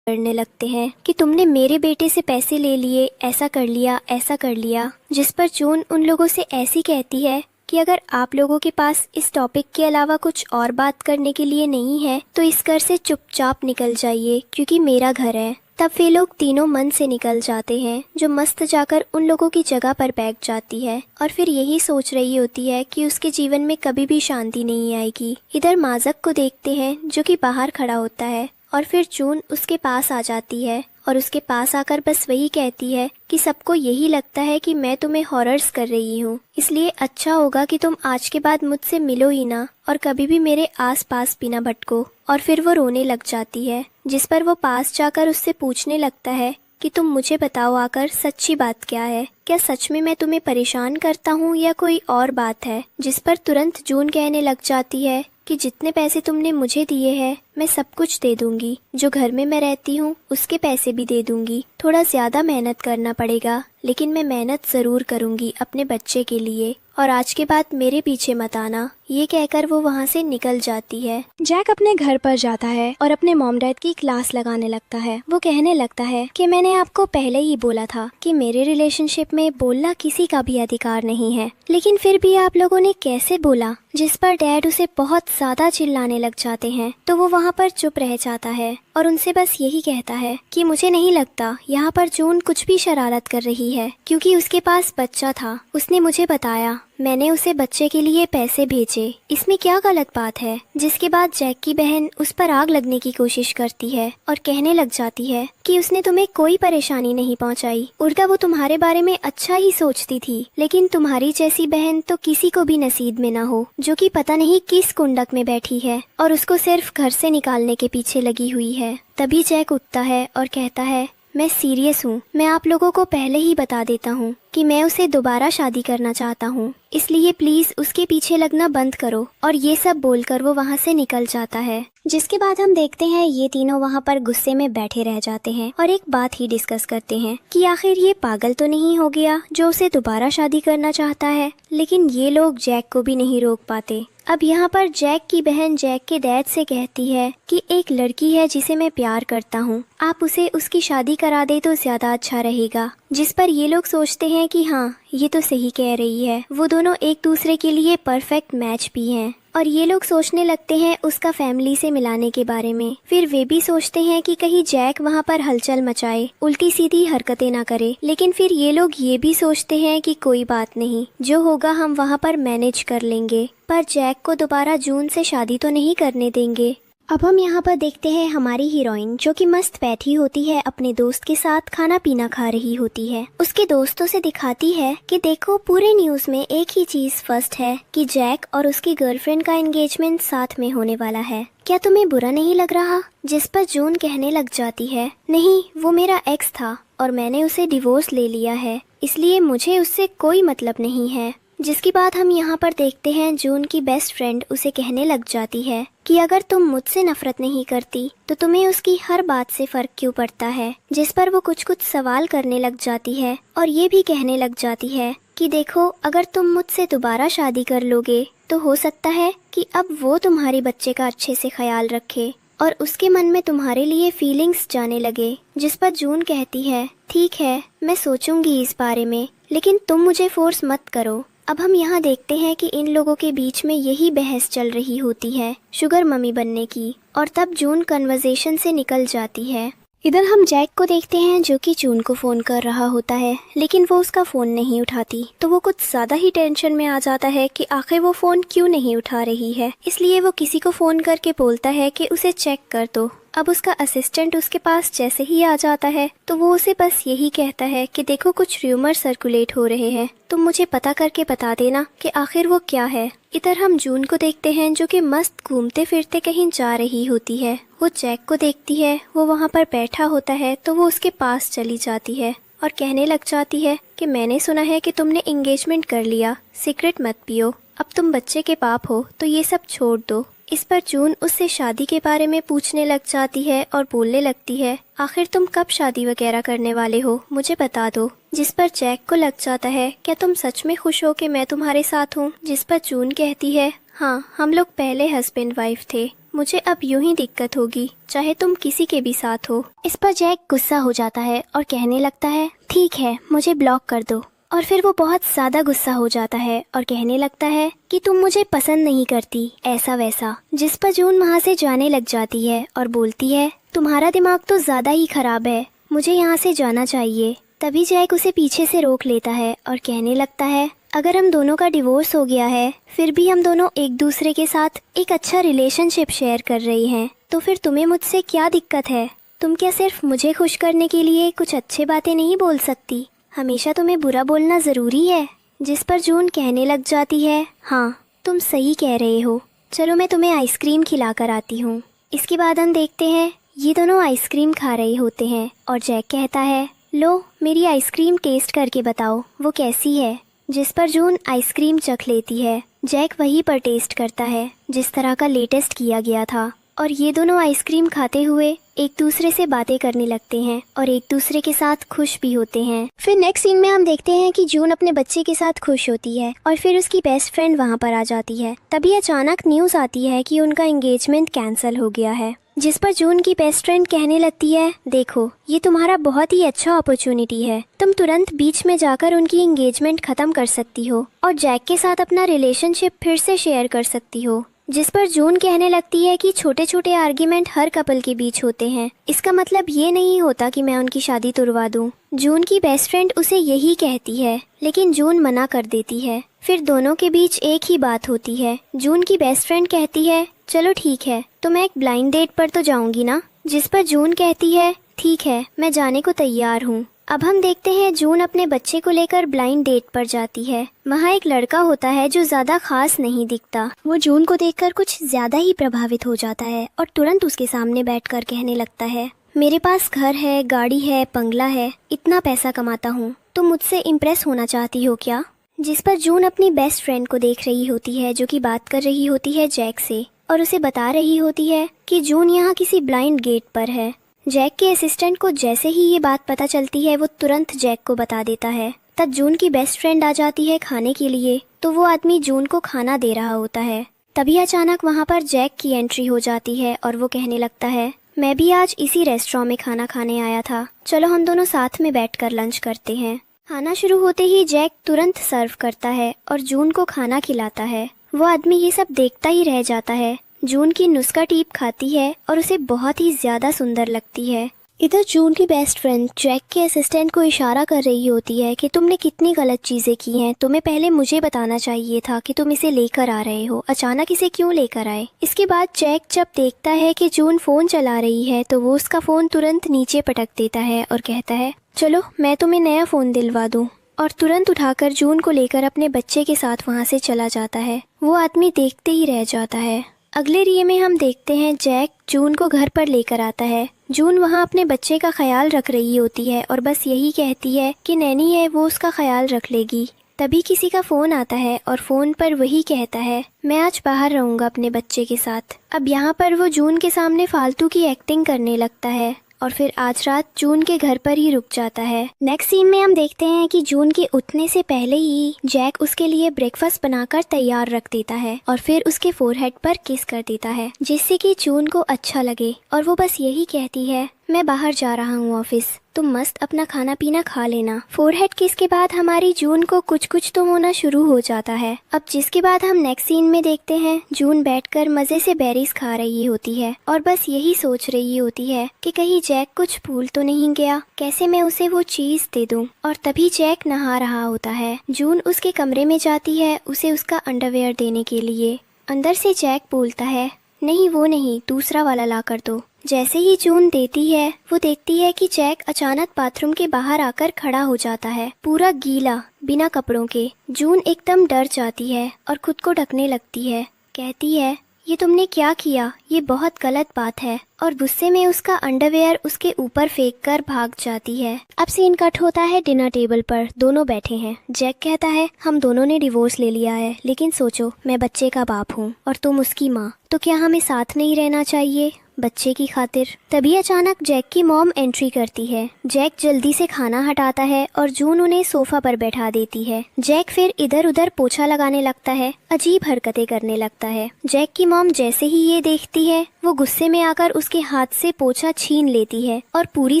करने लगते हैं कि तुमने मेरे बेटे से पैसे ले लिए, ऐसा कर लिया, ऐसा कर लिया। जिस पर जून उन लोगों से ऐसी कहती है कि अगर आप लोगों के पास इस टॉपिक के अलावा कुछ और बात करने के लिए नहीं है तो इस घर से चुपचाप निकल जाइए, क्योंकि मेरा घर है। तब वे लोग तीनों मन से निकल जाते हैं, जो मस्त जाकर उन लोगों की जगह पर बैठ जाती है और फिर यही सोच रही होती है कि उसके जीवन में कभी भी शांति नहीं आएगी। इधर माजक को देखते हैं जो कि बाहर खड़ा होता है और फिर जून उसके पास आ जाती है और उसके पास आकर बस वही कहती है कि सबको यही लगता है कि मैं तुम्हें हॉरर्स कर रही हूँ, इसलिए अच्छा होगा कि तुम आज के बाद मुझसे मिलो ही ना और कभी भी मेरे आस पास भी ना भटको। और फिर वो रोने लग जाती है। जिस पर वो पास जाकर उससे पूछने लगता है कि तुम मुझे बताओ आकर सच्ची बात क्या है, क्या सच में मैं तुम्हें परेशान करता हूँ या कोई और बात है। जिस पर तुरंत जून कहने लग जाती है कि जितने पैसे तुमने मुझे दिए हैं मैं सब कुछ दे दूंगी, जो घर में मैं रहती हूँ उसके पैसे भी दे दूंगी। थोड़ा ज्यादा मेहनत करना पड़ेगा, लेकिन मैं मेहनत जरूर करूंगी अपने बच्चे के लिए, और आज के बाद मेरे पीछे मत आना। ये कहकर वो वहाँ से निकल जाती है। जैक अपने घर पर जाता है और अपने मॉम डैड की क्लास लगाने लगता है। वो कहने लगता है कि मैंने आपको पहले ही बोला था कि मेरे रिलेशनशिप में बोलना किसी का भी अधिकार नहीं है, लेकिन फिर भी आप लोगों ने कैसे बोला। जिस पर डैड उसे बहुत ज्यादा चिल्लाने लग जाते हैं, तो वो वहाँ पर चुप रह जाता है और उनसे बस यही कहता है कि मुझे नहीं लगता यहाँ पर जून कुछ भी शरारत कर रही है, क्योंकि उसके पास बच्चा था, उसने मुझे बताया, मैंने उसे बच्चे के लिए पैसे भेजे, इसमें क्या गलत बात है। जिसके बाद जैक की बहन उस पर आग लगने की कोशिश करती है और कहने लग जाती है कि उसने तुम्हें कोई परेशानी नहीं पहुंचाई, उल्टा वो तुम्हारे बारे में अच्छा ही सोचती थी, लेकिन तुम्हारी जैसी बहन तो किसी को भी नसीब में ना हो, जो कि पता नहीं किस कुंडक में बैठी है और उसको सिर्फ घर से निकालने के पीछे लगी हुई है। तभी जैक उठता है और कहता है, मैं सीरियस हूँ, मैं आप लोगों को पहले ही बता देता हूँ कि मैं उसे दोबारा शादी करना चाहता हूँ, इसलिए प्लीज उसके पीछे लगना बंद करो। और ये सब बोलकर वो वहाँ से निकल जाता है। जिसके बाद हम देखते हैं ये तीनों वहाँ पर गुस्से में बैठे रह जाते हैं और एक बात ही डिस्कस करते हैं कि आखिर ये पागल तो नहीं हो गया जो उसे दोबारा शादी करना चाहता है। लेकिन ये लोग जैक को भी नहीं रोक पाते। अब यहाँ पर जैक की बहन जैक के डैड से कहती है कि एक लड़की है जिसे मैं प्यार करता हूँ, आप उसे उसकी शादी करा दे तो ज्यादा अच्छा रहेगा। जिस पर ये लोग सोचते हैं कि हाँ ये तो सही कह रही है, वो दोनों एक दूसरे के लिए परफेक्ट मैच भी हैं। और ये लोग सोचने लगते हैं उसका फैमिली से मिलाने के बारे में। फिर वे भी सोचते हैं कि कहीं जैक वहाँ पर हलचल मचाए, उल्टी सीधी हरकतें ना करे। लेकिन फिर ये लोग ये भी सोचते हैं कि कोई बात नहीं, जो होगा हम वहाँ पर मैनेज कर लेंगे। पर जैक को दोबारा जून से शादी तो नहीं करने देंगे। अब हम यहाँ पर देखते हैं हमारी हीरोइन जो कि मस्त बैठी होती है, अपने दोस्त के साथ खाना पीना खा रही होती है। उसके दोस्तों से दिखाती है कि देखो पूरे न्यूज में एक ही चीज फर्स्ट है कि जैक और उसकी गर्लफ्रेंड का एंगेजमेंट साथ में होने वाला है। क्या तुम्हें बुरा नहीं लग रहा? जिस पर जून कहने लग जाती है, नहीं, वो मेरा एक्स था और मैंने उसे डिवोर्स ले लिया है, इसलिए मुझे उससे कोई मतलब नहीं है। जिसकी बात हम यहाँ पर देखते हैं, जून की बेस्ट फ्रेंड उसे कहने लग जाती है कि अगर तुम मुझसे नफरत नहीं करती तो तुम्हें उसकी हर बात से फर्क क्यों पड़ता है। जिस पर वो कुछ कुछ सवाल करने लग जाती है और ये भी कहने लग जाती है कि देखो अगर तुम मुझसे दोबारा शादी कर लोगे तो हो सकता है कि अब वो तुम्हारे बच्चे का अच्छे से ख्याल रखे और उसके मन में तुम्हारे लिए फीलिंग्स जाने लगे। जिस पर जून कहती है, ठीक है, मैं सोचूंगी इस बारे में, लेकिन तुम मुझे फोर्स मत करो। अब हम यहाँ देखते हैं कि इन लोगों के बीच में यही बहस चल रही होती है शुगर मम्मी बनने की, और तब जून कन्वर्सेशन से निकल जाती है। इधर हम जैक को देखते हैं जो कि जून को फोन कर रहा होता है, लेकिन वो उसका फोन नहीं उठाती, तो वो कुछ ज्यादा ही टेंशन में आ जाता है कि आखिर वो फोन क्यों नहीं उठा रही है। इसलिए वो किसी को फोन करके बोलता है कि उसे चेक कर दो। अब उसका असिस्टेंट उसके पास जैसे ही आ जाता है तो वो उसे बस यही कहता है कि देखो कुछ र्यूमर सर्कुलेट हो रहे हैं, तुम मुझे पता करके बता देना कि आखिर वो क्या है। इधर हम जून को देखते हैं जो कि मस्त घूमते फिरते कहीं जा रही होती है। वो जैक को देखती है, वो वहाँ पर बैठा होता है तो वो उसके पास चली जाती है और कहने लग जाती है कि मैंने सुना है कि तुमने एंगेजमेंट कर लिया, सिगरेट मत पियो, अब तुम बच्चे के बाप हो तो ये सब छोड़ दो। इस पर जून उससे शादी के बारे में पूछने लग जाती है और बोलने लगती है, आखिर तुम कब शादी वगैरह करने वाले हो, मुझे बता दो। जिस पर जैक को लग जाता है, क्या तुम सच में खुश हो कि मैं तुम्हारे साथ हूँ? जिस पर जून कहती है, हाँ, हम लोग पहले हस्बैंड वाइफ थे, मुझे अब यूं ही दिक्कत होगी चाहे तुम किसी के भी साथ हो। इस पर जैक गुस्सा हो जाता है और कहने लगता है, ठीक है, मुझे ब्लॉक कर दो। और फिर वो बहुत ज्यादा गुस्सा हो जाता है और कहने लगता है कि तुम मुझे पसंद नहीं करती, ऐसा वैसा। जिस पर जून वहाँ से जाने लग जाती है और बोलती है, तुम्हारा दिमाग तो ज्यादा ही खराब है, मुझे यहाँ से जाना चाहिए। तभी जैक उसे पीछे से रोक लेता है और कहने लगता है, अगर हम दोनों का डिवोर्स हो गया है फिर भी हम दोनों एक दूसरे के साथ एक अच्छा रिलेशनशिप शेयर कर रही हैं, तो फिर तुम्हें मुझसे क्या दिक्कत है? तुम क्या सिर्फ मुझे खुश करने के लिए कुछ अच्छे बातें नहीं बोल सकती? हमेशा तुम्हें बुरा बोलना जरूरी है? जिस पर जून कहने लग जाती है, हाँ, तुम सही कह रहे हो, चलो मैं तुम्हें आइसक्रीम खिला कर आती हूँ। इसके बाद हम देखते हैं ये दोनों आइसक्रीम खा रहे होते हैं और जैक कहता है, लो मेरी आइसक्रीम टेस्ट करके बताओ वो कैसी है। जिस पर जून आइसक्रीम चख लेती है। जैक वहीं पर टेस्ट करता है जिस तरह का लेटेस्ट किया गया था, और ये दोनों आइसक्रीम खाते हुए एक दूसरे से बातें करने लगते हैं और एक दूसरे के साथ खुश भी होते हैं। फिर नेक्स्ट सीन में हम देखते हैं कि जून अपने बच्चे के साथ खुश होती है और फिर उसकी बेस्ट फ्रेंड वहाँ पर आ जाती है। तभी अचानक न्यूज़ आती है कि उनका एंगेजमेंट कैंसिल हो गया है। जिस पर जून की बेस्ट फ्रेंड कहने लगती है, देखो ये तुम्हारा बहुत ही अच्छा अपॉर्चुनिटी है, तुम तुरंत बीच में जाकर उनकी एंगेजमेंट खत्म कर सकती हो और जैक के साथ अपना रिलेशनशिप फिर से शेयर कर सकती हो। जिस पर जून कहने लगती है कि छोटे छोटे आर्ग्यूमेंट हर कपल के बीच होते हैं, इसका मतलब ये नहीं होता कि मैं उनकी शादी तुड़वा दूं। जून की बेस्ट फ्रेंड उसे यही कहती है, लेकिन जून मना कर देती है। फिर दोनों के बीच एक ही बात होती है। जून की बेस्ट फ्रेंड कहती है, चलो ठीक है, तो मैं एक ब्लाइंड डेट पर तो जाऊंगी ना। जिस पर जून कहती है, ठीक है, मैं जाने को तैयार हूँ। अब हम देखते हैं जून अपने बच्चे को लेकर ब्लाइंड डेट पर जाती है। वहाँ एक लड़का होता है जो ज्यादा खास नहीं दिखता। वो जून को देखकर कुछ ज्यादा ही प्रभावित हो जाता है और तुरंत उसके सामने बैठकर कहने लगता है, मेरे पास घर है, गाड़ी है, बंगला है, इतना पैसा कमाता हूँ, तुम मुझसे इम्प्रेस होना चाहती हो क्या? जिस पर जून अपनी बेस्ट फ्रेंड को देख रही होती है जो कि बात कर रही होती है जैक से, और उसे बता रही होती है कि जून यहाँ किसी ब्लाइंड गेट पर है। जैक के असिस्टेंट को जैसे ही ये बात पता चलती है वो तुरंत जैक को बता देता है। तब जून की बेस्ट फ्रेंड आ जाती है खाने के लिए, तो वो आदमी जून को खाना दे रहा होता है। तभी अचानक वहाँ पर जैक की एंट्री हो जाती है और वो कहने लगता है, मैं भी आज इसी रेस्टोरेंट में खाना खाने आया था, चलो हम दोनों साथ में बैठकर लंच करते हैं। खाना शुरू होते ही जैक तुरंत सर्व करता है और जून को खाना खिलाता है। वो आदमी ये सब देखता ही रह जाता है। जून की नुस्खा टीप खाती है और उसे बहुत ही ज्यादा सुंदर लगती है। इधर जून की बेस्ट फ्रेंड जैक के असिस्टेंट को इशारा कर रही होती है कि तुमने कितनी गलत चीज़ें की हैं, तुम्हें पहले मुझे बताना चाहिए था कि तुम इसे लेकर आ रहे हो, अचानक इसे क्यों लेकर आए। इसके बाद जैक जब देखता है कि जून फ़ोन चला रही है तो वो उसका फ़ोन तुरंत नीचे पटक देता है और कहता है चलो मैं तुम्हें नया फ़ोन दिलवा दूँ, और तुरंत उठाकर जून को लेकर अपने बच्चे के साथ वहाँ से चला जाता है। वो आदमी देखते ही रह जाता है। अगले रिए में हम देखते हैं जैक जून को घर पर लेकर आता है। जून वहाँ अपने बच्चे का ख्याल रख रही होती है और बस यही कहती है कि नैनी है वो उसका ख्याल रख लेगी। तभी किसी का फ़ोन आता है और फ़ोन पर वही कहता है मैं आज बाहर रहूँगा अपने बच्चे के साथ। अब यहाँ पर वो जून के सामने फालतू की एक्टिंग करने लगता है और फिर आज रात जून के घर पर ही रुक जाता है। नेक्स्ट सीन में हम देखते हैं कि जून के उठने से पहले ही जैक उसके लिए ब्रेकफास्ट बनाकर तैयार रख देता है और फिर उसके फोरहेड पर किस कर देता है जिससे कि जून को अच्छा लगे और वो बस यही कहती है मैं बाहर जा रहा हूँ ऑफिस, तुम मस्त अपना खाना पीना खा लेना। फोरहेड किस के बाद हमारी जून को कुछ कुछ तो होना शुरू हो जाता है। अब जिसके बाद हम नेक्स्ट सीन में देखते हैं जून बैठकर मजे से बेरीज खा रही होती है और बस यही सोच रही होती है कि कहीं जैक कुछ भूल तो नहीं गया, कैसे मैं उसे वो चीज दे दूं। और तभी जैक नहा रहा होता है। जून उसके कमरे में जाती है उसे उसका अंडरवेयर देने के लिए। अंदर से जैक बोलता है नहीं वो नहीं, दूसरा वाला ला कर दो। जैसे ही जून देती है वो देखती है कि जैक अचानक बाथरूम के बाहर आकर खड़ा हो जाता है, पूरा गीला बिना कपड़ों के। जून एकदम डर जाती है और खुद को ढकने लगती है। कहती है ये तुमने क्या किया, ये बहुत गलत बात है, और गुस्से में उसका अंडरवेयर उसके ऊपर फेंक कर भाग जाती है। अब सीन कट होता है डिनर टेबल पर, दोनों बैठे हैं। जैक कहता है हम दोनों ने डिवोर्स ले लिया है, लेकिन सोचो मैं बच्चे का बाप हूँ और तुम उसकी माँ, तो क्या हमें साथ नहीं रहना चाहिए बच्चे की खातिर। तभी अचानक जैक की मॉम एंट्री करती है। जैक जल्दी से खाना हटाता है और जून उन्हें सोफा पर बैठा देती है। जैक फिर इधर उधर पोछा लगाने लगता है, अजीब हरकतें करने लगता है। जैक की मॉम जैसे ही ये देखती है वो गुस्से में आकर उसके हाथ से पोछा छीन लेती है और पूरी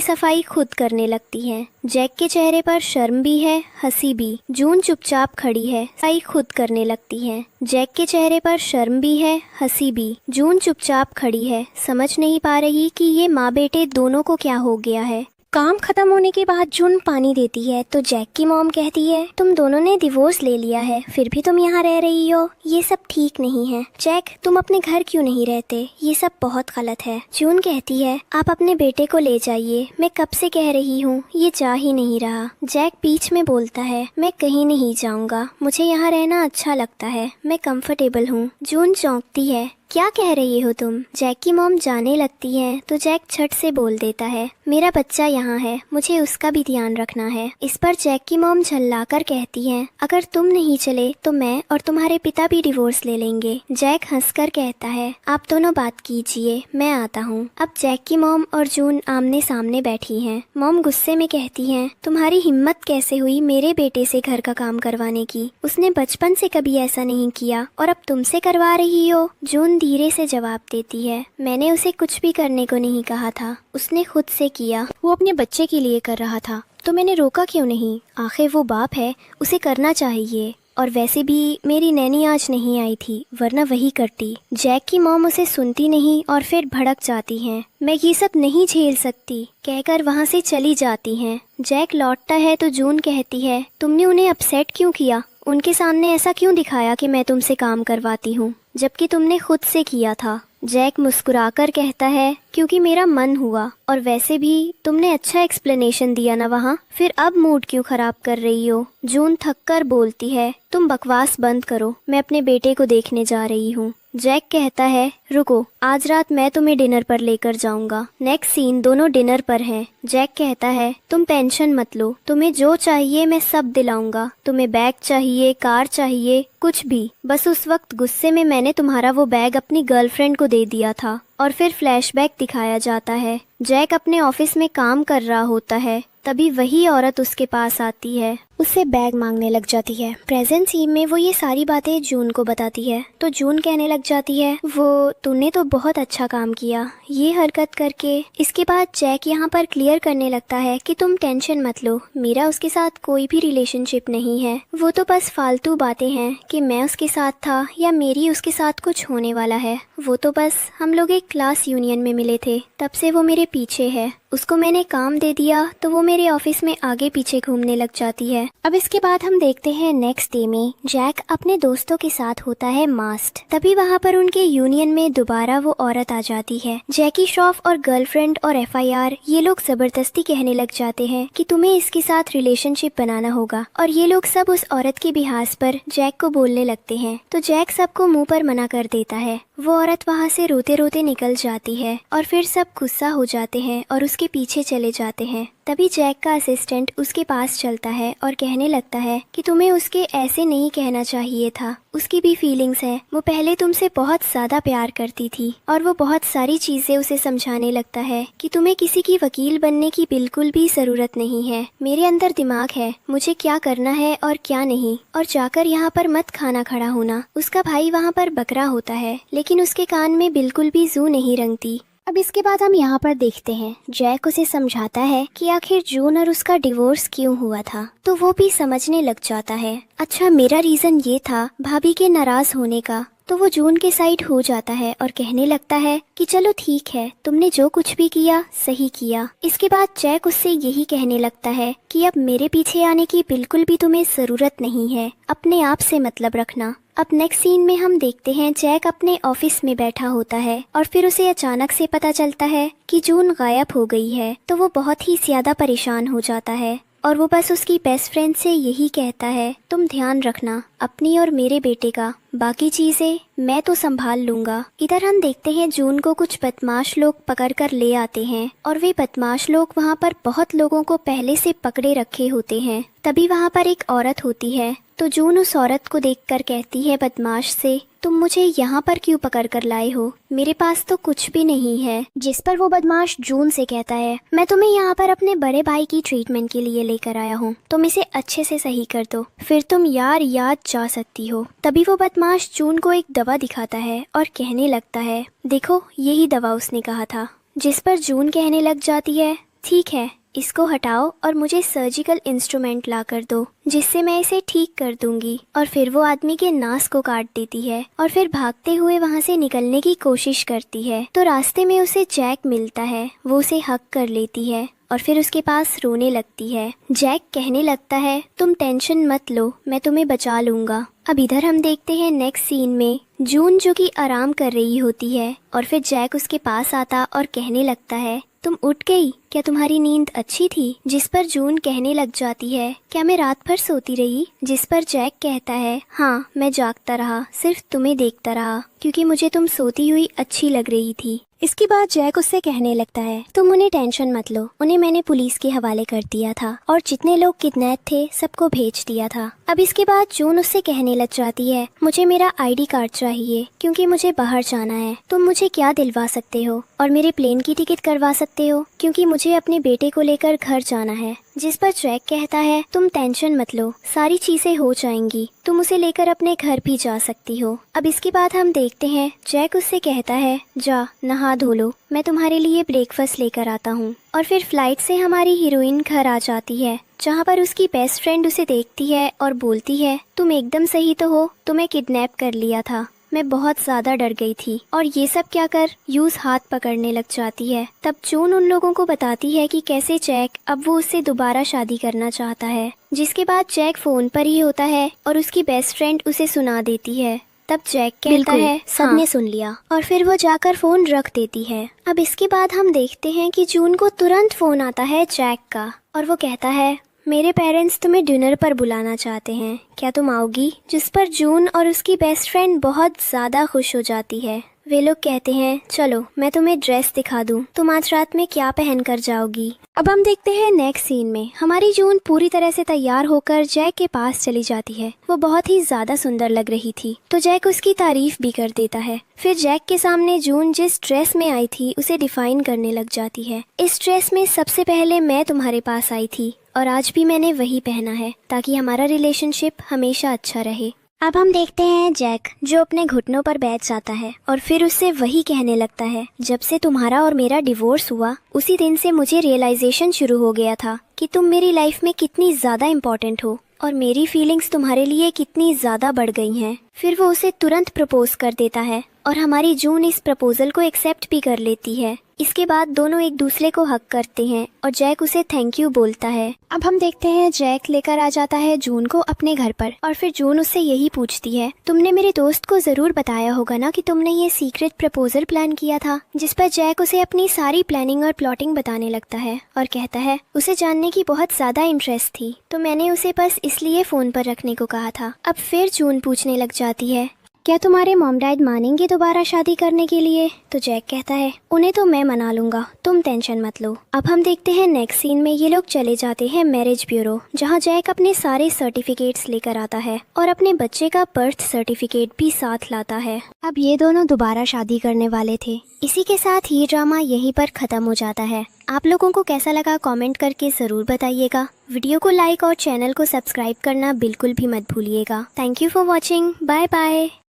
सफाई खुद करने लगती है। जैक के चेहरे पर शर्म भी है, हंसी भी। जून चुपचाप खड़ी है, सफाई खुद करने लगती है। जैक के चेहरे पर शर्म भी है, हंसी भी। जून चुपचाप खड़ी है, समझ नहीं पा रही कि ये माँ बेटे दोनों को क्या हो गया है। काम खत्म होने के बाद जून पानी देती है तो जैक की मॉम कहती है तुम दोनों ने डिवोर्स ले लिया है, फिर भी तुम यहाँ रह रही हो, ये सब ठीक नहीं है। जैक तुम अपने घर क्यों नहीं रहते, ये सब बहुत गलत है। जून कहती है आप अपने बेटे को ले जाइए, मैं कब से कह रही हूँ ये जा ही नहीं रहा। जैक बीच में बोलता है मैं कहीं नहीं जाऊँगा, मुझे यहाँ रहना अच्छा लगता है, मैं कंफर्टेबल हूँ। जून चौंकती है क्या कह रही हो तुम। जैक की मॉम जाने लगती है तो जैक झट से बोल देता है मेरा बच्चा यहाँ है, मुझे उसका भी ध्यान रखना है। इस पर जैक की मॉम झल्लाकर कहती है अगर तुम नहीं चले तो मैं और तुम्हारे पिता भी डिवोर्स ले लेंगे। जैक हंसकर कहता है आप दोनों बात कीजिए, मैं आता हूँ। अब जैक की मॉम और जून आमने सामने बैठी हैं। मॉम गुस्से में कहती है तुम्हारी हिम्मत कैसे हुई मेरे बेटे से घर का काम करवाने की, उसने बचपन से कभी ऐसा नहीं किया और अब तुमसे करवा रही हो। जून धीरे से जवाब देती है मैंने उसे कुछ भी करने को नहीं कहा था, उसने खुद से किया, वो अपने बच्चे के लिए कर रहा था तो मैंने रोका क्यों नहीं, आखिर वो बाप है, उसे करना चाहिए। और वैसे भी मेरी नैनी आज नहीं आई थी वरना वही करती। जैक की मॉम उसे सुनती नहीं और फिर भड़क जाती हैं। मैं ये सब नहीं झेल सकती कहकर वहाँ से चली जाती हैं। जैक लौटता है तो जून कहती है तुमने उन्हें अपसेट क्यों किया, उनके सामने ऐसा क्यों दिखाया कि मैं तुमसे काम करवाती हूँ जबकि तुमने खुद से किया था। जैक मुस्कुराकर कहता है क्योंकि मेरा मन हुआ, और वैसे भी तुमने अच्छा एक्सप्लेनेशन दिया ना वहाँ, फिर अब मूड क्यों खराब कर रही हो। जून थककर बोलती है तुम बकवास बंद करो, मैं अपने बेटे को देखने जा रही हूँ। जैक कहता है रुको, आज रात मैं तुम्हें डिनर पर लेकर जाऊंगा। नेक्स्ट सीन दोनों डिनर पर हैं। जैक कहता है तुम टेंशन मत लो, तुम्हें जो चाहिए मैं सब दिलाऊंगा, तुम्हें बैग चाहिए, कार चाहिए, कुछ भी, बस उस वक्त गुस्से में मैंने तुम्हारा वो बैग अपनी गर्लफ्रेंड को दे दिया था। और फिर फ्लैशबैक दिखाया जाता है। जैक अपने ऑफिस में काम कर रहा होता है, तभी वही औरत उसके पास आती है, उससे बैग मांगने लग जाती है। प्रेजेंट सीन में वो ये सारी बातें जून को बताती है तो जून कहने लग जाती है वो तूने तो बहुत अच्छा काम किया ये हरकत करके। इसके बाद जैक यहाँ पर क्लियर करने लगता है कि तुम टेंशन मत लो, मेरा उसके साथ कोई भी रिलेशनशिप नहीं है, वो तो बस फालतू बातें हैं कि मैं उसके साथ था या मेरी उसके साथ कुछ होने वाला है, वो तो बस हम लोग एक क्लास यूनियन में मिले थे, तब से वो मेरे पीछे है उसको मैंने काम दे दिया तो वो मेरे ऑफिस में आगे पीछे घूमने लग जाती है। अब इसके बाद हम देखते हैं नेक्स्ट डे में जैक अपने दोस्तों के साथ होता है मास्ट। तभी वहाँ पर उनके यूनियन में दोबारा वो औरत आ जाती है। जैकी श्रॉफ और गर्लफ्रेंड और FIR ये लोग जबरदस्ती कहने लग जाते हैं कि तुम्हें इसके साथ रिलेशनशिप बनाना होगा, और ये लोग सब उस औरत के बिहास पर जैक को बोलने लगते हैं। तो जैक सबको मुंह पर मना कर देता है। वो औरत वहाँ से रोते रोते निकल जाती है और फिर सब गुस्सा हो जाते हैं और उसके पीछे चले जाते हैं। तभी जैक का असिस्टेंट उसके पास चलता है और कहने लगता है कि तुम्हें उसके ऐसे नहीं कहना चाहिए था, उसकी भी फीलिंग्स है, वो पहले तुमसे बहुत ज्यादा प्यार करती थी। और वो बहुत सारी चीजें उसे समझाने लगता है कि तुम्हें किसी की वकील बनने की बिल्कुल भी जरूरत नहीं है, मेरे अंदर दिमाग है, मुझे क्या करना है और क्या नहीं, और जाकर यहाँ पर मत खाना खड़ा होना। उसका भाई वहाँ पर बकरा होता है लेकिन उसके कान में बिल्कुल भी जू नहीं रंगती। अब इसके बाद हम यहाँ पर देखते हैं जैक उसे समझाता है कि आखिर जून और उसका डिवोर्स क्यों हुआ था, तो वो भी समझने लग जाता है। अच्छा, मेरा रीजन ये था भाभी के नाराज होने का। तो वो जून के साइड हो जाता है और कहने लगता है कि चलो ठीक है, तुमने जो कुछ भी किया सही किया। इसके बाद जैक उससे यही कहने लगता है कि अब मेरे पीछे आने की बिल्कुल भी तुम्हें जरूरत नहीं है, अपने आप से मतलब रखना। अब नेक्स्ट सीन में हम देखते हैं जैक अपने ऑफिस में बैठा होता है और फिर उसे अचानक से पता चलता है कि जून गायब हो गई है। तो वो बहुत ही ज्यादा परेशान हो जाता है और वो बस उसकी बेस्ट फ्रेंड से यही कहता है, तुम ध्यान रखना अपनी और मेरे बेटे का, बाकी चीजें मैं तो संभाल लूंगा। इधर हम देखते हैं जून को कुछ बदमाश लोग पकड़ कर ले आते हैं और वे बदमाश लोग वहाँ पर बहुत लोगों को पहले से पकड़े रखे होते हैं। तभी वहाँ पर एक औरत होती है, तो जून उस औरत को देखकर कहती है बदमाश से, तुम मुझे यहाँ पर क्यों पकड़ कर लाए हो, मेरे पास तो कुछ भी नहीं है। जिस पर वो बदमाश जून से कहता है, मैं तुम्हें यहाँ पर अपने बड़े भाई की ट्रीटमेंट के लिए लेकर आया हूँ, तुम इसे अच्छे से सही कर दो, फिर तुम याद जा सकती हो। तभी वो बदमाश जून को एक दवा दिखाता है और कहने लगता है, देखो यही दवा उसने कहा था। जिस पर जून कहने लग जाती है, ठीक है, इसको हटाओ और मुझे सर्जिकल इंस्ट्रूमेंट ला कर दो, जिससे मैं इसे ठीक कर दूंगी। और फिर वो आदमी के नास को काट देती है और फिर भागते हुए वहाँ से निकलने की कोशिश करती है। तो रास्ते में उसे जैक मिलता है, वो उसे हक कर लेती है और फिर उसके पास रोने लगती है। जैक कहने लगता है, तुम टेंशन मत लो, मैं तुम्हें बचा लूंगा। अब इधर हम देखते हैं नेक्स्ट सीन में जून जो कि आराम कर रही होती है और फिर जैक उसके पास आता और कहने लगता है, तुम उठ गई, क्या तुम्हारी नींद अच्छी थी? जिस पर जून कहने लग जाती है, क्या मैं रात भर सोती रही? जिस पर जैक कहता है, हाँ मैं जागता रहा, सिर्फ तुम्हें देखता रहा, क्योंकि मुझे तुम सोती हुई अच्छी लग रही थी। इसके बाद जैक उससे कहने लगता है, तुम उन्हें टेंशन मत लो, उन्हें मैंने पुलिस के हवाले कर दिया था और जितने लोग किडनैप थे सबको भेज दिया था। अब इसके बाद जून उससे कहने लग जाती है, मुझे मेरा ID कार्ड चाहिए क्योंकि मुझे बाहर जाना है, तुम मुझे क्या दिलवा सकते हो? और मेरे प्लेन की टिकट करवा सकते हो क्योंकि मुझे अपने बेटे को लेकर घर जाना है। जिस पर जैक कहता है, तुम टेंशन मत लो, सारी चीजें हो जाएंगी, तुम उसे लेकर अपने घर भी जा सकती हो। अब इसके बाद हम देखते हैं जैक उससे कहता है, जा नहा धो लो, मैं तुम्हारे लिए ब्रेकफास्ट लेकर आता हूँ। और फिर फ्लाइट से हमारी हीरोइन घर आ जाती है, जहाँ पर उसकी बेस्ट फ्रेंड उसे देखती है और बोलती है, तुम एकदम सही तो हो, तुम्हें किडनैप कर लिया था, मैं बहुत ज्यादा डर गई थी। और ये सब क्या कर यूज हाथ पकड़ने लग जाती है। तब जून उन लोगों को बताती है कि कैसे जैक अब वो उससे दोबारा शादी करना चाहता है। जिसके बाद जैक फोन पर ही होता है और उसकी बेस्ट फ्रेंड उसे सुना देती है। तब जैक कहता है, सबने सुन लिया, और फिर वो जाकर फोन रख देती है। अब इसके बाद हम देखते हैं कि जून को तुरंत फोन आता है जैक का और वो कहता है, मेरे पेरेंट्स तुम्हें डिनर पर बुलाना चाहते हैं, क्या तुम आओगी? जिस पर जून और उसकी बेस्ट फ्रेंड बहुत ज्यादा खुश हो जाती है। वे लोग कहते हैं, चलो मैं तुम्हें ड्रेस दिखा दूं, तुम आज रात में क्या पहन कर जाओगी। अब हम देखते हैं नेक्स्ट सीन में हमारी जून पूरी तरह से तैयार होकर जैक के पास चली जाती है। वो बहुत ही ज्यादा सुंदर लग रही थी, तो जैक उसकी तारीफ भी कर देता है। फिर जैक के सामने जून जिस ड्रेस में आई थी उसे डिफाइन करने लग जाती है। इस ड्रेस में सबसे पहले मैं तुम्हारे पास आई थी और आज भी मैंने वही पहना है ताकि हमारा रिलेशनशिप हमेशा अच्छा रहे। अब हम देखते हैं जैक जो अपने घुटनों पर बैठ जाता है और फिर उससे वही कहने लगता है, जब से तुम्हारा और मेरा डिवोर्स हुआ उसी दिन से मुझे रियलाइजेशन शुरू हो गया था कि तुम मेरी लाइफ में कितनी ज्यादा इम्पोर्टेंट हो और मेरी फीलिंग्स तुम्हारे लिए कितनी ज्यादा बढ़ गई हैं। फिर वो उसे तुरंत प्रपोज कर देता है और हमारी जून इस प्रपोजल को एक्सेप्ट भी कर लेती है। इसके बाद दोनों एक दूसरे को हक करते हैं और जैक उसे थैंक यू बोलता है। अब हम देखते हैं जैक लेकर आ जाता है जून को अपने घर पर और फिर जून उससे यही पूछती है, तुमने मेरे दोस्त को जरूर बताया होगा ना कि तुमने ये सीक्रेट प्रपोजल प्लान किया था। जिस पर जैक उसे अपनी सारी प्लानिंग और प्लॉटिंग बताने लगता है और कहता है उसे जानने की बहुत ज्यादा इंटरेस्ट थी, तो मैंने उसे बस इसलिए फोन पर रखने को कहा था। अब फिर जून पूछने लग जाती है, क्या तुम्हारे मॉम डैड मानेंगे दोबारा शादी करने के लिए? तो जैक कहता है, उन्हें तो मैं मना लूंगा, तुम टेंशन मत लो। अब हम देखते हैं नेक्स्ट सीन में ये लोग चले जाते हैं मैरिज ब्यूरो, जहां जैक अपने सारे सर्टिफिकेट्स लेकर आता है और अपने बच्चे का बर्थ सर्टिफिकेट भी साथ लाता है। अब ये दोनों दोबारा शादी करने वाले थे। इसी के साथ ये ड्रामा यहीं पर खत्म हो जाता है। आप लोगों को कैसा लगा कमेंट करके जरूर बताइएगा। वीडियो को लाइक और चैनल को सब्सक्राइब करना बिल्कुल भी मत भूलिएगा। Thank you for watching. Bye bye.